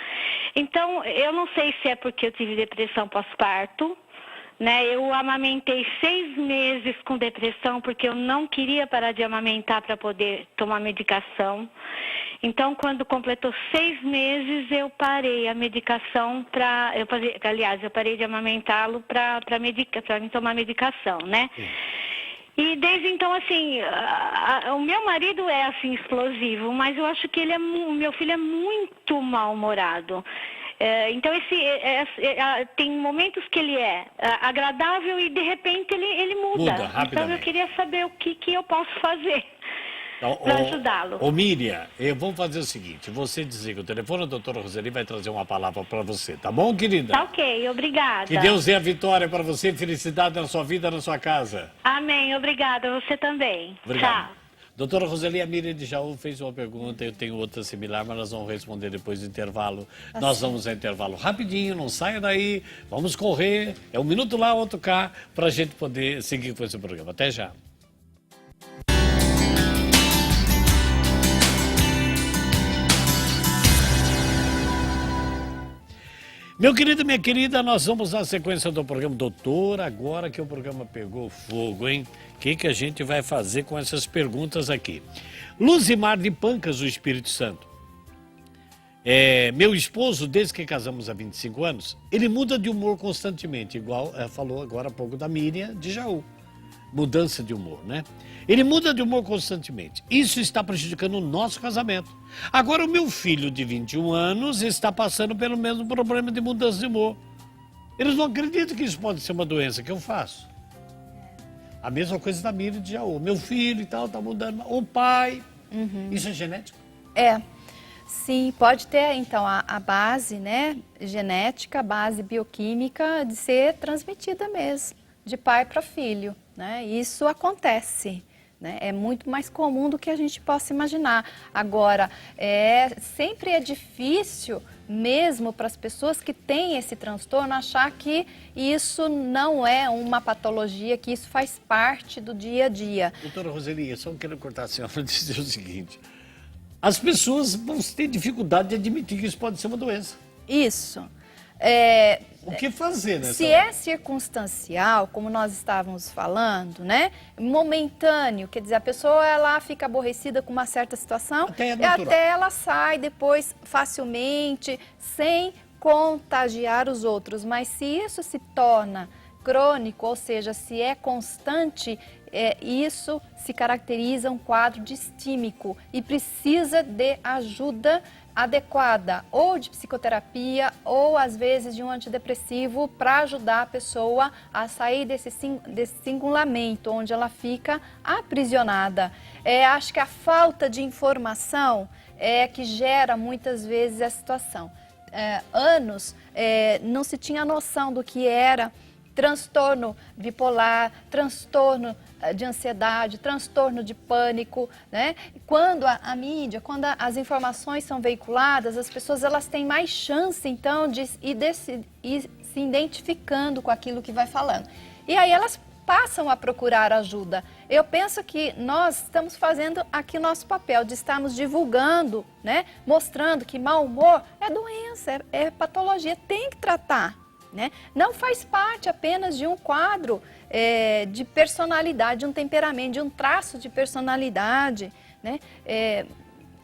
Então, eu não sei se é porque eu tive depressão pós-parto, né? Eu amamentei 6 meses com depressão, porque eu não queria parar de amamentar para poder tomar medicação. Então, quando completou 6 meses, eu parei a medicação eu parei de amamentá-lo para tomar medicação, né? E desde então, assim, o meu marido é, assim, explosivo, mas eu acho que o meu filho é muito mal-humorado. Então, tem momentos que ele é agradável e, de repente, ele muda. Rapidamente. Então, eu queria saber o que eu posso fazer para ajudá-lo. Ô, Miriam, vamos fazer o seguinte, você desliga o telefone, a doutora Roseli vai trazer uma palavra para você, tá bom, querida? Tá ok, obrigada. Que Deus dê a vitória para você, felicidade na sua vida, na sua casa. Amém, obrigada, você também. Obrigado. Tchau. Doutora Roseli, a Miriam de Jaú fez uma pergunta, eu tenho outra similar, mas nós vamos responder depois do intervalo. Nós vamos ao intervalo rapidinho, não saia daí, vamos correr, é 1 minuto lá, outro cá, para a gente poder seguir com esse programa. Até já. Meu querido, minha querida, nós vamos à sequência do programa. Doutor, agora que o programa pegou fogo, hein? O que a gente vai fazer com essas perguntas aqui? Luzimar de Pancas, do Espírito Santo. Meu esposo, desde que casamos há 25 anos, ele muda de humor constantemente, igual falou agora há pouco da Miriam de Jaú. Mudança de humor, né? Ele muda de humor constantemente. Isso está prejudicando o nosso casamento. Agora, o meu filho de 21 anos está passando pelo mesmo problema de mudança de humor. Eles não acreditam que isso pode ser uma doença que eu faço. A mesma coisa da Miriam de Jaú. Meu filho e tal, está mudando. O pai. Isso é genético? Sim, pode ter, então, a base, né, genética, a base bioquímica de ser transmitida mesmo, de pai para filho, né? Isso acontece, né? É muito mais comum do que a gente possa imaginar. Agora, sempre é difícil mesmo para as pessoas que têm esse transtorno achar que isso não é uma patologia, que isso faz parte do dia a dia. Doutora Roseli, eu só quero cortar a senhora e dizer o seguinte: as pessoas vão ter dificuldade de admitir que isso pode ser uma doença. Isso. O que fazer nessa Se hora? é circunstancial, como nós estávamos falando, né? Momentâneo, quer dizer, a pessoa ela fica aborrecida com uma certa situação Até é e natural. até ela sai depois facilmente, sem contagiar os outros. Mas se isso se torna crônico, ou seja, se é constante, isso se caracteriza um quadro distímico e precisa de ajuda adequada, ou de psicoterapia, ou às vezes de um antidepressivo para ajudar a pessoa a sair desse singulamento, onde ela fica aprisionada. Acho que a falta de informação é que gera muitas vezes a situação. Anos não se tinha noção do que era transtorno bipolar, transtorno de ansiedade, transtorno de pânico, né? Quando a mídia, quando as informações são veiculadas, as pessoas elas têm mais chance, então, de ir se identificando com aquilo que vai falando. E aí elas passam a procurar ajuda. Eu penso que nós estamos fazendo aqui nosso papel, de estarmos divulgando, né? Mostrando que mau humor é doença, é patologia, tem que tratar. Né? Não faz parte apenas de um quadro de personalidade, de um temperamento, de um traço de personalidade. Né?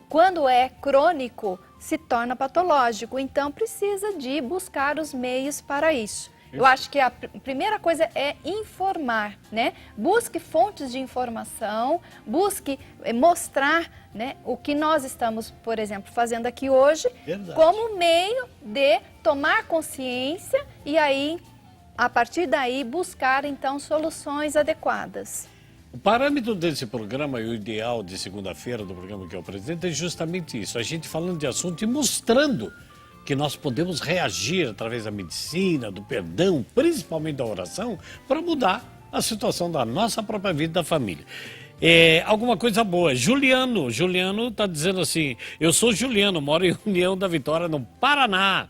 Quando é crônico, se torna patológico, então precisa de buscar os meios para isso. Eu acho que a primeira coisa é informar, né? Busque fontes de informação, busque mostrar, né, o que nós estamos, por exemplo, fazendo aqui hoje, Verdade. como meio de tomar consciência e aí, a partir daí, buscar então soluções adequadas. O parâmetro desse programa e o ideal de segunda-feira do programa que eu apresento é justamente isso: a gente falando de assunto e mostrando que nós podemos reagir através da medicina, do perdão, principalmente da oração, para mudar a situação da nossa própria vida e da família. Alguma coisa boa. Juliano está dizendo assim: eu sou Juliano, moro em União da Vitória, no Paraná.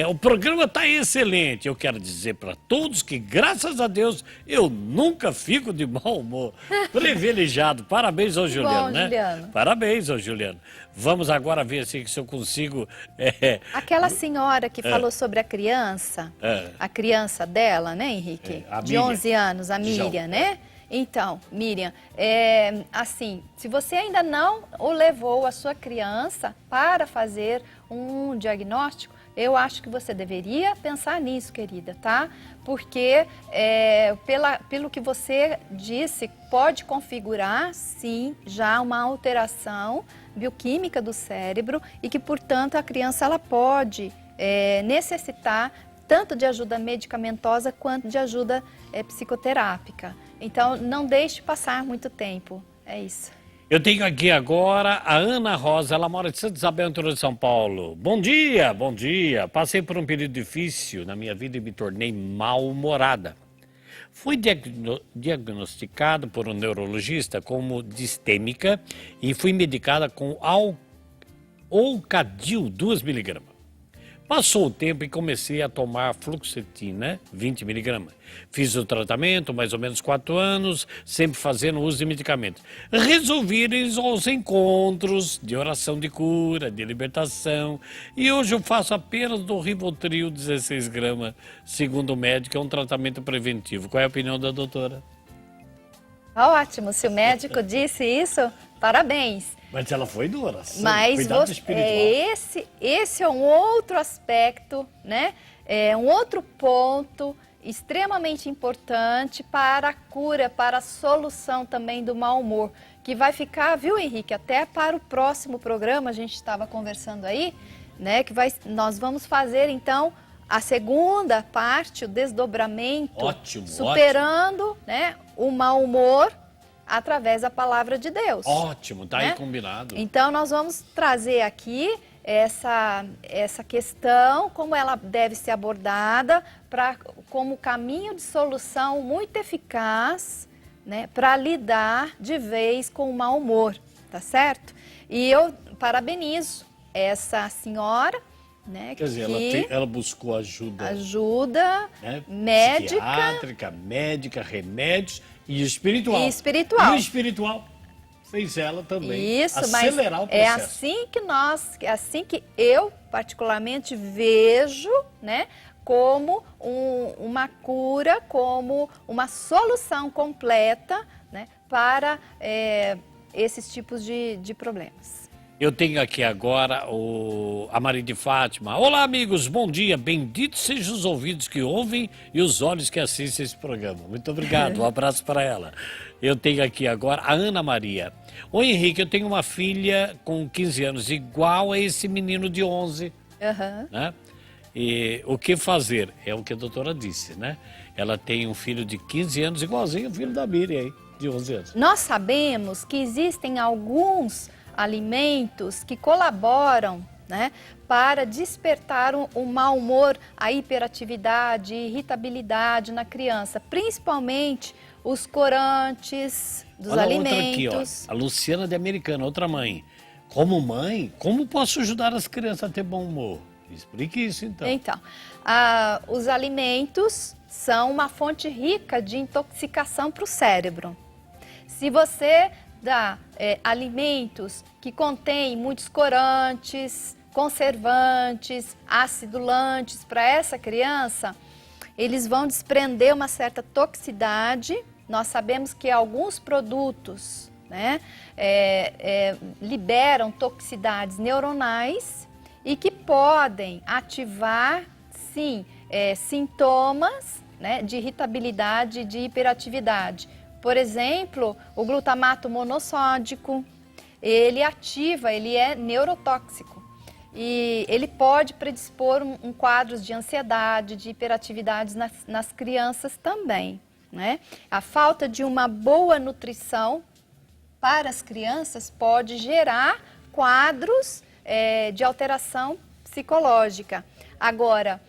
O programa está excelente. Eu quero dizer para todos que, graças a Deus, eu nunca fico de mau humor. Privilegiado. Parabéns ao Juliano, né? Juliano. Parabéns ao Juliano. Vamos agora ver assim, se eu consigo... Aquela senhora que falou sobre a criança dela, né, Henrique? A de Miriam. 11 anos, a Miriam, João. né? Então, Miriam, assim, se você ainda não levou a sua criança para fazer um diagnóstico, eu acho que você deveria pensar nisso, querida, tá? Porque, pelo que você disse, pode configurar, sim, já uma alteração bioquímica do cérebro e que, portanto, a criança ela pode necessitar tanto de ajuda medicamentosa quanto de ajuda psicoterápica. Então, não deixe passar muito tempo, é isso. Eu tenho aqui agora a Ana Rosa, ela mora em Santa Isabel, interior de São Paulo. Bom dia, bom dia. Passei por um período difícil na minha vida e me tornei mal-humorada. Fui diagnosticado por um neurologista como distêmica e fui medicada com Alcadil 2 miligramas. Passou o tempo e comecei a tomar fluoxetina, 20 miligramas. Fiz o tratamento, mais ou menos 4 anos, sempre fazendo uso de medicamentos. Resolvi ir aos encontros de oração de cura, de libertação. E hoje eu faço apenas do Rivotril, 16 gramas, segundo o médico, é um tratamento preventivo. Qual é a opinião da doutora? Ótimo, se o médico disse isso, parabéns. Mas ela foi do oração, Mas cuidado espiritual. esse é um outro aspecto, né? É um outro ponto extremamente importante para a cura, para a solução também do mau humor, que vai ficar, viu, Henrique, até para o próximo programa, a gente estava conversando aí, né? Nós vamos fazer, então, a segunda parte, o desdobramento, Ótimo, superando, né, o mau humor através da palavra de Deus. Ótimo, tá aí né? combinado. Então, nós vamos trazer aqui essa questão, como ela deve ser abordada, como caminho de solução muito eficaz né, para lidar de vez com o mau humor, tá certo? E eu parabenizo essa senhora, né, Quer dizer, ela buscou ajuda, né, médica, psiquiátrica, médica, remédios e espiritual. E espiritual. E o espiritual fez ela também Isso, acelerar mas o processo. é assim que eu particularmente vejo, né, como uma cura, como uma solução completa, né, para esses tipos de problemas. Eu tenho aqui agora a Maria de Fátima. Olá, amigos, bom dia. Benditos sejam os ouvidos que ouvem e os olhos que assistem esse programa. Muito obrigado, um abraço para ela. Eu tenho aqui agora a Ana Maria. Oi, Henrique, eu tenho uma filha com 15 anos, igual a esse menino de 11. Né? E o que fazer? É o que a doutora disse, né? Ela tem um filho de 15 anos, igualzinho o filho da Miriam aí, de 11 anos. Nós sabemos que existem alguns alimentos que colaboram, né, para despertar um mau humor, a hiperatividade, irritabilidade na criança, principalmente os corantes dos alimentos. Outra aqui, ó, a Luciana de Americana, outra mãe. Como mãe, como posso ajudar as crianças a ter bom humor? Explique isso, então. Então, os alimentos são uma fonte rica de intoxicação para o cérebro. Se você dá alimentos que contêm muitos corantes, conservantes, acidulantes para essa criança, eles vão desprender uma certa toxicidade. Nós sabemos que alguns produtos, né, liberam toxicidades neuronais e que podem ativar, sim, sintomas, né, de irritabilidade e de hiperatividade. Por exemplo, o glutamato monossódico, ele é neurotóxico e ele pode predispor um quadro de ansiedade, de hiperatividade nas crianças também, né? A falta de uma boa nutrição para as crianças pode gerar quadros de alteração psicológica. Agora,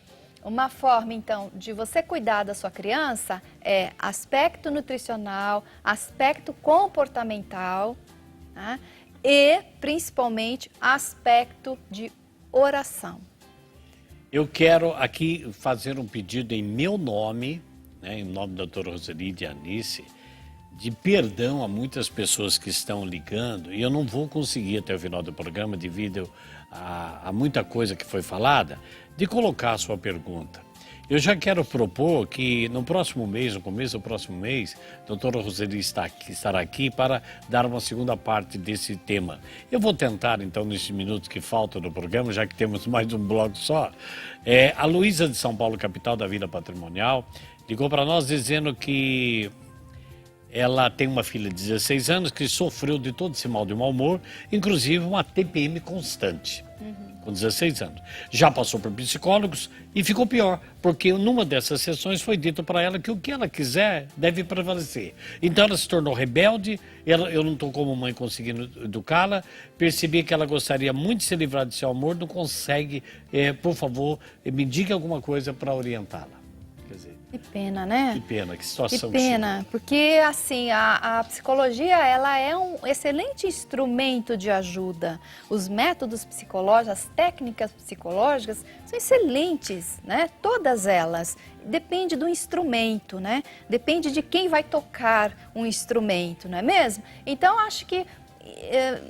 uma forma, então, de você cuidar da sua criança é aspecto nutricional, aspecto comportamental, tá? E, principalmente, aspecto de oração. Eu quero aqui fazer um pedido em meu nome, né, em nome da doutora Roseli de Anice, de perdão a muitas pessoas que estão ligando, e eu não vou conseguir até o final do programa, devido a muita coisa que foi falada, de colocar a sua pergunta. Eu já quero propor que no próximo mês, no começo do próximo mês, a doutora Roseli estará aqui para dar uma segunda parte desse tema. Eu vou tentar, então, nesses minutos que faltam no programa, já que temos mais um bloco só. A Luísa de São Paulo, capital da Vila Patrimonial, ligou para nós dizendo que ela tem uma filha de 16 anos que sofreu de todo esse mal de mau humor, inclusive uma TPM constante, com 16 anos. Já passou por psicólogos e ficou pior, porque numa dessas sessões foi dito para ela que o que ela quiser deve prevalecer. Então ela se tornou rebelde, eu não estou como mãe conseguindo educá-la, percebi que ela gostaria muito de se livrar desse amor, não consegue, por favor, me diga alguma coisa para orientá-la. Quer dizer, que pena, né? Que pena, que situação. Que pena, porque assim, a psicologia, ela é um excelente instrumento de ajuda. Os métodos psicológicos, as técnicas psicológicas são excelentes, né? Todas elas. Depende do instrumento, né? Depende de quem vai tocar um instrumento, não é mesmo? Então, acho que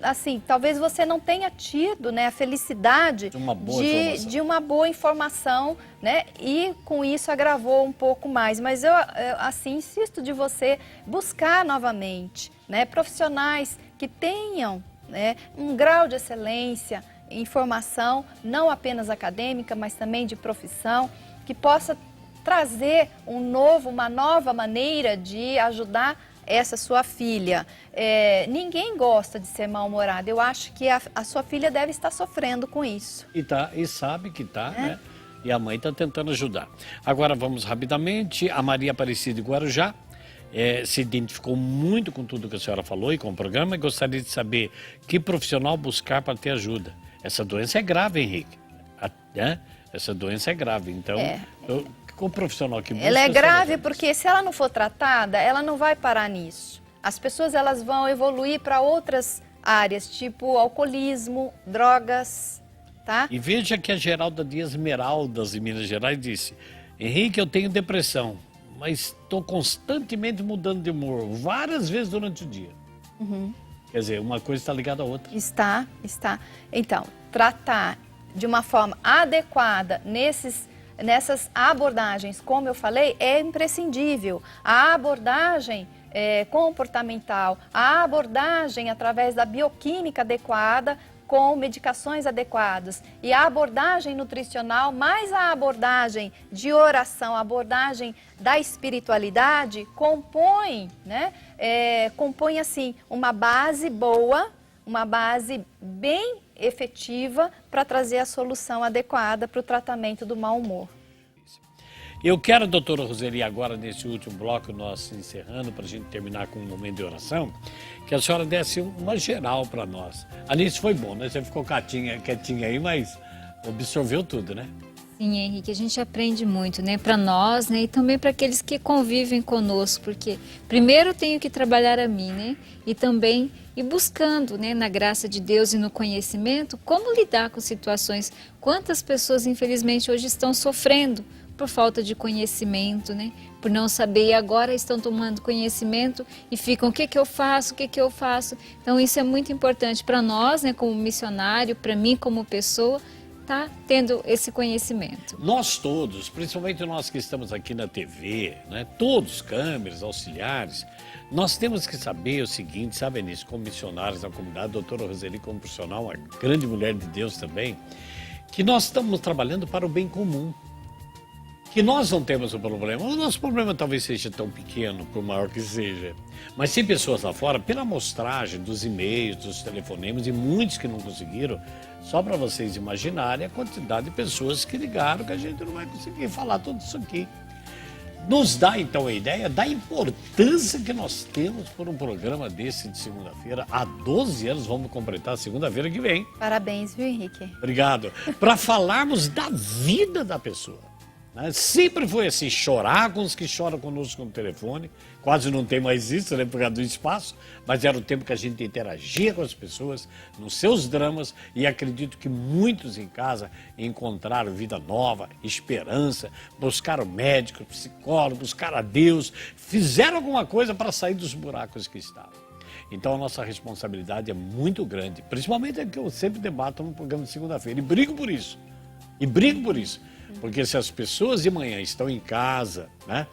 assim, talvez você não tenha tido, né, a felicidade de uma boa informação, né, e com isso agravou um pouco mais. Mas eu assim, insisto de você buscar novamente, né, profissionais que tenham, né, um grau de excelência em formação, não apenas acadêmica, mas também de profissão, que possa trazer uma nova maneira de ajudar essa sua filha. Ninguém gosta de ser mal-humorado. Eu acho que a sua filha deve estar sofrendo com isso. E sabe que está, né? E a mãe está tentando ajudar. Agora vamos rapidamente. A Maria Aparecida de Guarujá se identificou muito com tudo que a senhora falou e com o programa e gostaria de saber que profissional buscar para ter ajuda. Essa doença é grave, Henrique. Essa doença é grave. Então, o profissional que busca... Ela é grave sabe porque se ela não for tratada, ela não vai parar nisso. As pessoas elas vão evoluir para outras áreas, tipo alcoolismo, drogas, tá? E veja que a Geralda Dias Meraldas, em Minas Gerais, disse: Henrique, eu tenho depressão, mas estou constantemente mudando de humor, várias vezes durante o dia. Quer dizer, uma coisa está ligada à outra. Está. Então, tratar de uma forma adequada nessas abordagens, como eu falei, é imprescindível. A abordagem comportamental, a abordagem através da bioquímica adequada, com medicações adequadas, e a abordagem nutricional, mais a abordagem de oração, a abordagem da espiritualidade, compõe assim, uma base boa, uma base bem efetiva para trazer a solução adequada para o tratamento do mau humor. Eu quero, doutora Roseli, agora nesse último bloco, nós encerrando, para a gente terminar com um momento de oração, que a senhora desse uma geral para nós. Alice, foi bom, né? Você ficou quietinha aí, mas absorveu tudo, né? Sim, Henrique, a gente aprende muito, né? Para nós, né? E também para aqueles que convivem conosco, porque primeiro eu tenho que trabalhar a mim, né? E também ir buscando, né? Na graça de Deus e no conhecimento, como lidar com situações. Quantas pessoas, infelizmente, hoje estão sofrendo por falta de conhecimento, né? Por não saber, e agora estão tomando conhecimento e ficam, o que eu faço, o que eu faço? Então isso é muito importante para nós, né? Como missionário, para mim como pessoa, tá tendo esse conhecimento. Nós todos, principalmente nós que estamos aqui na TV, né? Todos, câmeras, auxiliares, nós temos que saber o seguinte, sabe, nisso, como missionários da comunidade, a doutora Roseli como profissional, uma grande mulher de Deus também, que nós estamos trabalhando para o bem comum. Que nós não temos o problema. O nosso problema talvez seja tão pequeno, por maior que seja. Mas tem pessoas lá fora, pela amostragem dos e-mails, dos telefonemas, e muitos que não conseguiram, só para vocês imaginarem a quantidade de pessoas que ligaram, que a gente não vai conseguir falar tudo isso aqui. Nos dá então a ideia da importância que nós temos por um programa desse de segunda-feira. Há 12 anos, vamos completar segunda-feira que vem. Parabéns, viu, Henrique? Obrigado. Para falarmos da vida da pessoa. Sempre foi assim, chorar com os que choram conosco no telefone, quase não tem mais isso, né, por causa do espaço, mas era o tempo que a gente interagia com as pessoas, nos seus dramas, e acredito que muitos em casa encontraram vida nova, esperança, buscaram médicos, psicólogos, buscaram a Deus, fizeram alguma coisa para sair dos buracos que estavam. Então a nossa responsabilidade é muito grande, principalmente é que eu sempre debato no programa de segunda-feira, e brigo por isso. Porque se as pessoas de manhã estão em casa, né,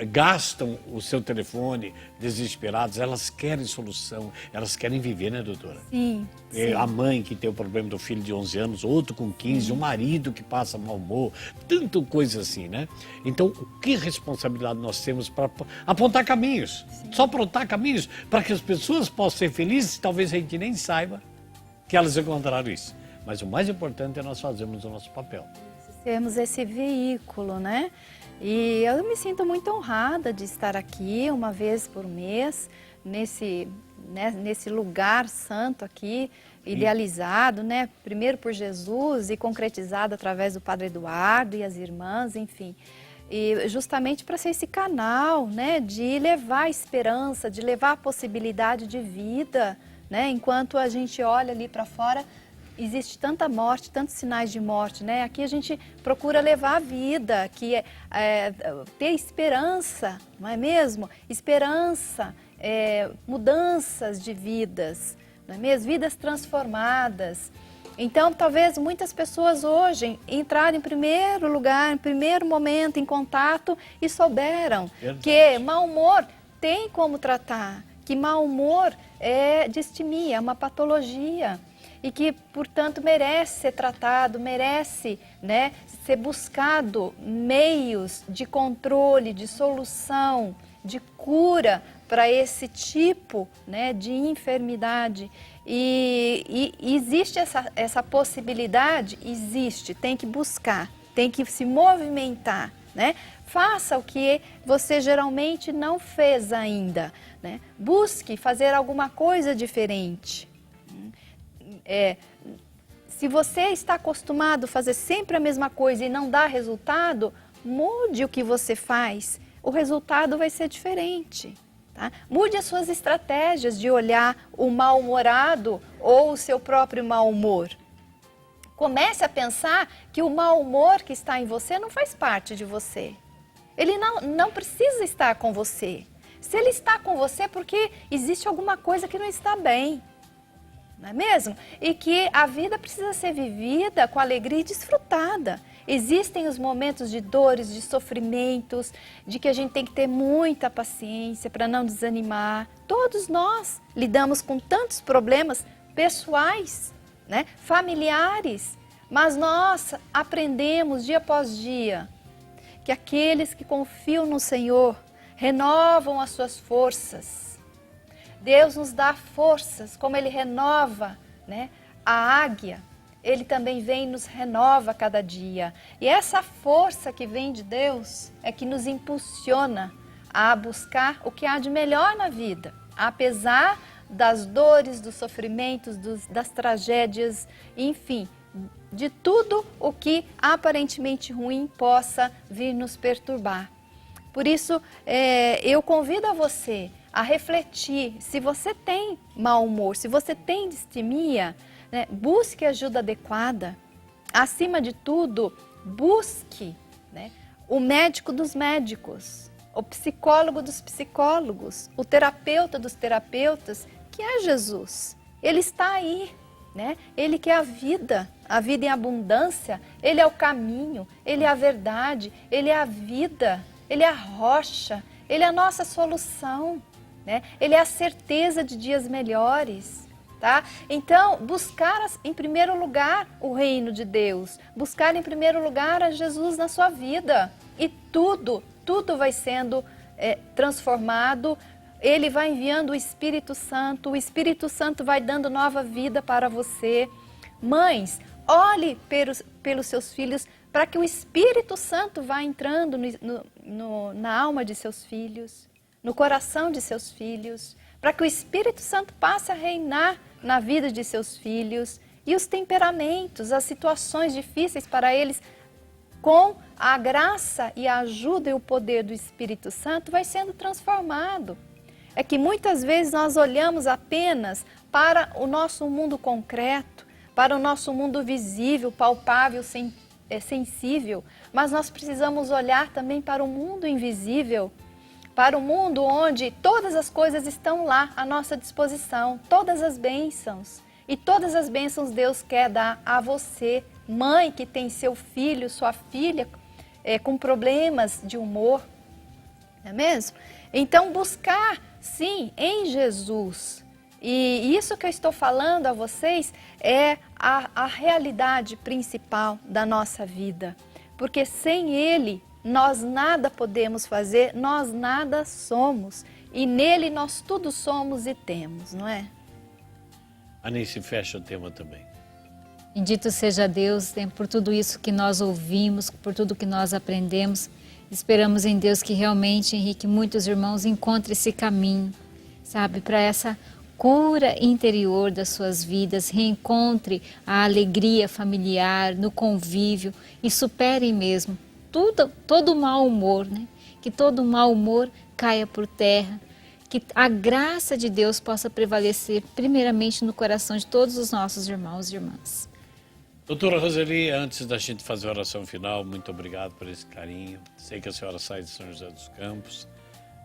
gastam o seu telefone desesperadas, elas querem solução, elas querem viver, né, doutora? Sim. A mãe que tem o problema do filho de 11 anos, outro com 15, o marido que passa mau humor, tanta coisa assim, né? Então, que responsabilidade nós temos para apontar caminhos, só apontar caminhos para que as pessoas possam ser felizes, talvez a gente nem saiba que elas encontraram isso. Mas o mais importante é nós fazermos o nosso papel. Sermos esse veículo, né? E eu me sinto muito honrada de estar aqui uma vez por mês, nesse lugar santo aqui, idealizado, né? Primeiro por Jesus e concretizado através do Padre Eduardo e as irmãs, enfim. E justamente para ser esse canal, né? De levar esperança, de levar a possibilidade de vida, né? Enquanto a gente olha ali para fora, existe tanta morte, tantos sinais de morte, né? Aqui a gente procura levar a vida, que ter esperança, não é mesmo? Esperança, mudanças de vidas, não é mesmo? Vidas transformadas. Então, talvez muitas pessoas hoje entraram em primeiro lugar, em primeiro momento em contato e souberam que mau humor tem como tratar, que mau humor é distimia, é uma patologia. E que, portanto, merece ser tratado, merece, né, ser buscado meios de controle, de solução, de cura para esse tipo, né, de enfermidade. E existe essa possibilidade? Existe, tem que buscar, tem que se movimentar, né? Faça o que você geralmente não fez ainda, né? Busque fazer alguma coisa diferente. Se você está acostumado a fazer sempre a mesma coisa e não dá resultado, mude o que você faz, o resultado vai ser diferente. Tá? Mude as suas estratégias de olhar o mal-humorado ou o seu próprio mau humor. Comece a pensar que o mau humor que está em você não faz parte de você. Ele não precisa estar com você. Se ele está com você é porque existe alguma coisa que não está bem. Não é mesmo? E que a vida precisa ser vivida com alegria e desfrutada. Existem os momentos de dores, de sofrimentos, de que a gente tem que ter muita paciência para não desanimar. Todos nós lidamos com tantos problemas pessoais, né? Familiares, mas nós aprendemos dia após dia que aqueles que confiam no Senhor renovam as suas forças. Deus nos dá forças, como Ele renova, né, a águia, Ele também vem e nos renova cada dia. E essa força que vem de Deus é que nos impulsiona a buscar o que há de melhor na vida, apesar das dores, dos sofrimentos, das tragédias, enfim, de tudo o que aparentemente ruim possa vir nos perturbar. Por isso, eu convido a você a refletir, se você tem mau humor, se você tem distimia, né, busque ajuda adequada. Acima de tudo, busque, né, o médico dos médicos, o psicólogo dos psicólogos, o terapeuta dos terapeutas, que é Jesus. Ele está aí, né? Ele quer a vida em abundância, Ele é o caminho, Ele é a verdade, Ele é a vida, Ele é a rocha, Ele é a nossa solução, né? Ele é a certeza de dias melhores, tá? Então, buscar em primeiro lugar o reino de Deus, buscar em primeiro lugar a Jesus na sua vida, e tudo vai sendo transformado. Ele vai enviando o Espírito Santo vai dando nova vida para você. Mães, olhe pelos seus filhos para que o Espírito Santo vá entrando na alma de seus filhos, no coração de seus filhos, para que o Espírito Santo passe a reinar na vida de seus filhos, e os temperamentos, as situações difíceis para eles, com a graça e a ajuda e o poder do Espírito Santo, vai sendo transformado. É que muitas vezes nós olhamos apenas para o nosso mundo concreto, para o nosso mundo visível, palpável, sensível, mas nós precisamos olhar também para o mundo invisível, para o mundo onde todas as coisas estão lá à nossa disposição, todas as bênçãos. E todas as bênçãos Deus quer dar a você, mãe que tem seu filho, sua filha com problemas de humor, não é mesmo? Então buscar, sim, em Jesus. E isso que eu estou falando a vocês é a realidade principal da nossa vida. Porque sem Ele, nós nada podemos fazer, nós nada somos. E nele nós tudo somos e temos, não é? Anice, fecha o tema também. Bendito seja Deus, por tudo isso que nós ouvimos, por tudo que nós aprendemos. Esperamos em Deus que realmente, Henrique, muitos irmãos encontrem esse caminho, sabe, para essa cura interior das suas vidas, reencontre a alegria familiar, no convívio e superem mesmo todo mau humor, né? Que todo mau humor caia por terra, que a graça de Deus possa prevalecer primeiramente no coração de todos os nossos irmãos e irmãs. Doutora Roseli, antes da gente fazer a oração final, muito obrigado por esse carinho. Sei que a senhora sai de São José dos Campos,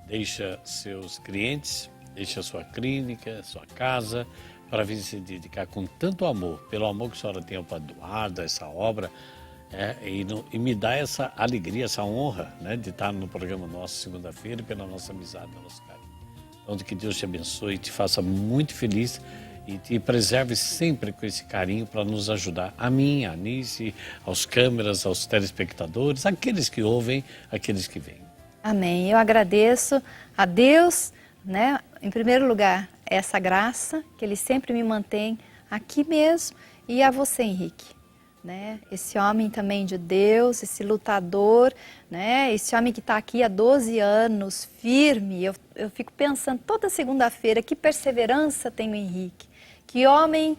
deixa seus clientes, deixa sua clínica, sua casa, para vir se dedicar com tanto amor, pelo amor que a senhora tem ao Padre Eduardo, essa obra, e me dá essa alegria, essa honra, né, de estar no programa nosso segunda-feira, pela nossa amizade, pelo nosso carinho. Então, que Deus te abençoe, te faça muito feliz e te preserve sempre com esse carinho para nos ajudar, a mim, a Anice, aos câmeras, aos telespectadores, aqueles que ouvem, aqueles que veem. Amém. Eu agradeço a Deus, né, em primeiro lugar, essa graça que Ele sempre me mantém aqui mesmo, e a você, Henrique, né, esse homem também de Deus, esse lutador, né, esse homem que está aqui há 12 anos, firme. Eu fico pensando toda segunda-feira, que perseverança tem o Henrique, que homem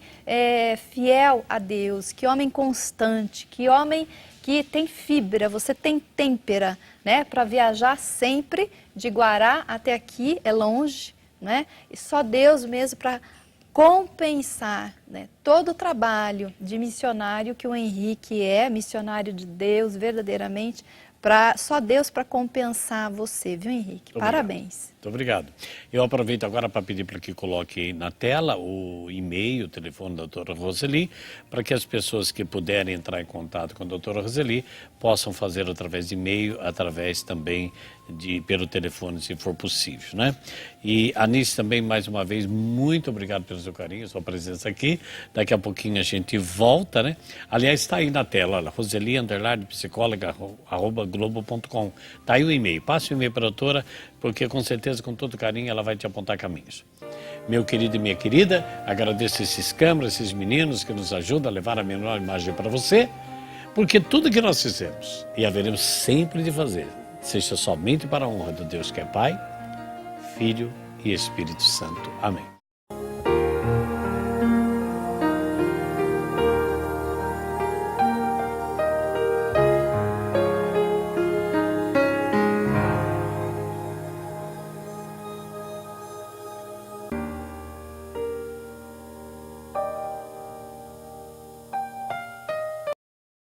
fiel a Deus, que homem constante, que homem que tem fibra, você tem têmpera, né? Para viajar sempre de Guará até aqui, é longe, né? E só Deus mesmo para compensar, né, todo o trabalho de missionário que o Henrique é, missionário de Deus, verdadeiramente, só Deus para compensar você, viu, Henrique? Muito Parabéns. Muito obrigado. Eu aproveito agora para pedir para que coloque aí na tela o e-mail, o telefone da doutora Roseli, para que as pessoas que puderem entrar em contato com a doutora Roseli possam fazer através de e-mail, através também pelo telefone, se for possível, né? E Anice também, mais uma vez, muito obrigado pelo seu carinho, sua presença aqui. Daqui a pouquinho a gente volta, né? Aliás, está aí na tela, olha, roseli_psicóloga@globo.com. Está aí o e-mail. Passe o e-mail para a doutora, porque com certeza, com todo carinho, ela vai te apontar caminhos. Meu querido e minha querida, agradeço esses câmeras, esses meninos que nos ajudam a levar a melhor imagem para você, porque tudo que nós fizemos e haveremos sempre de fazer, seja somente para a honra do Deus que é Pai, Filho e Espírito Santo. Amém.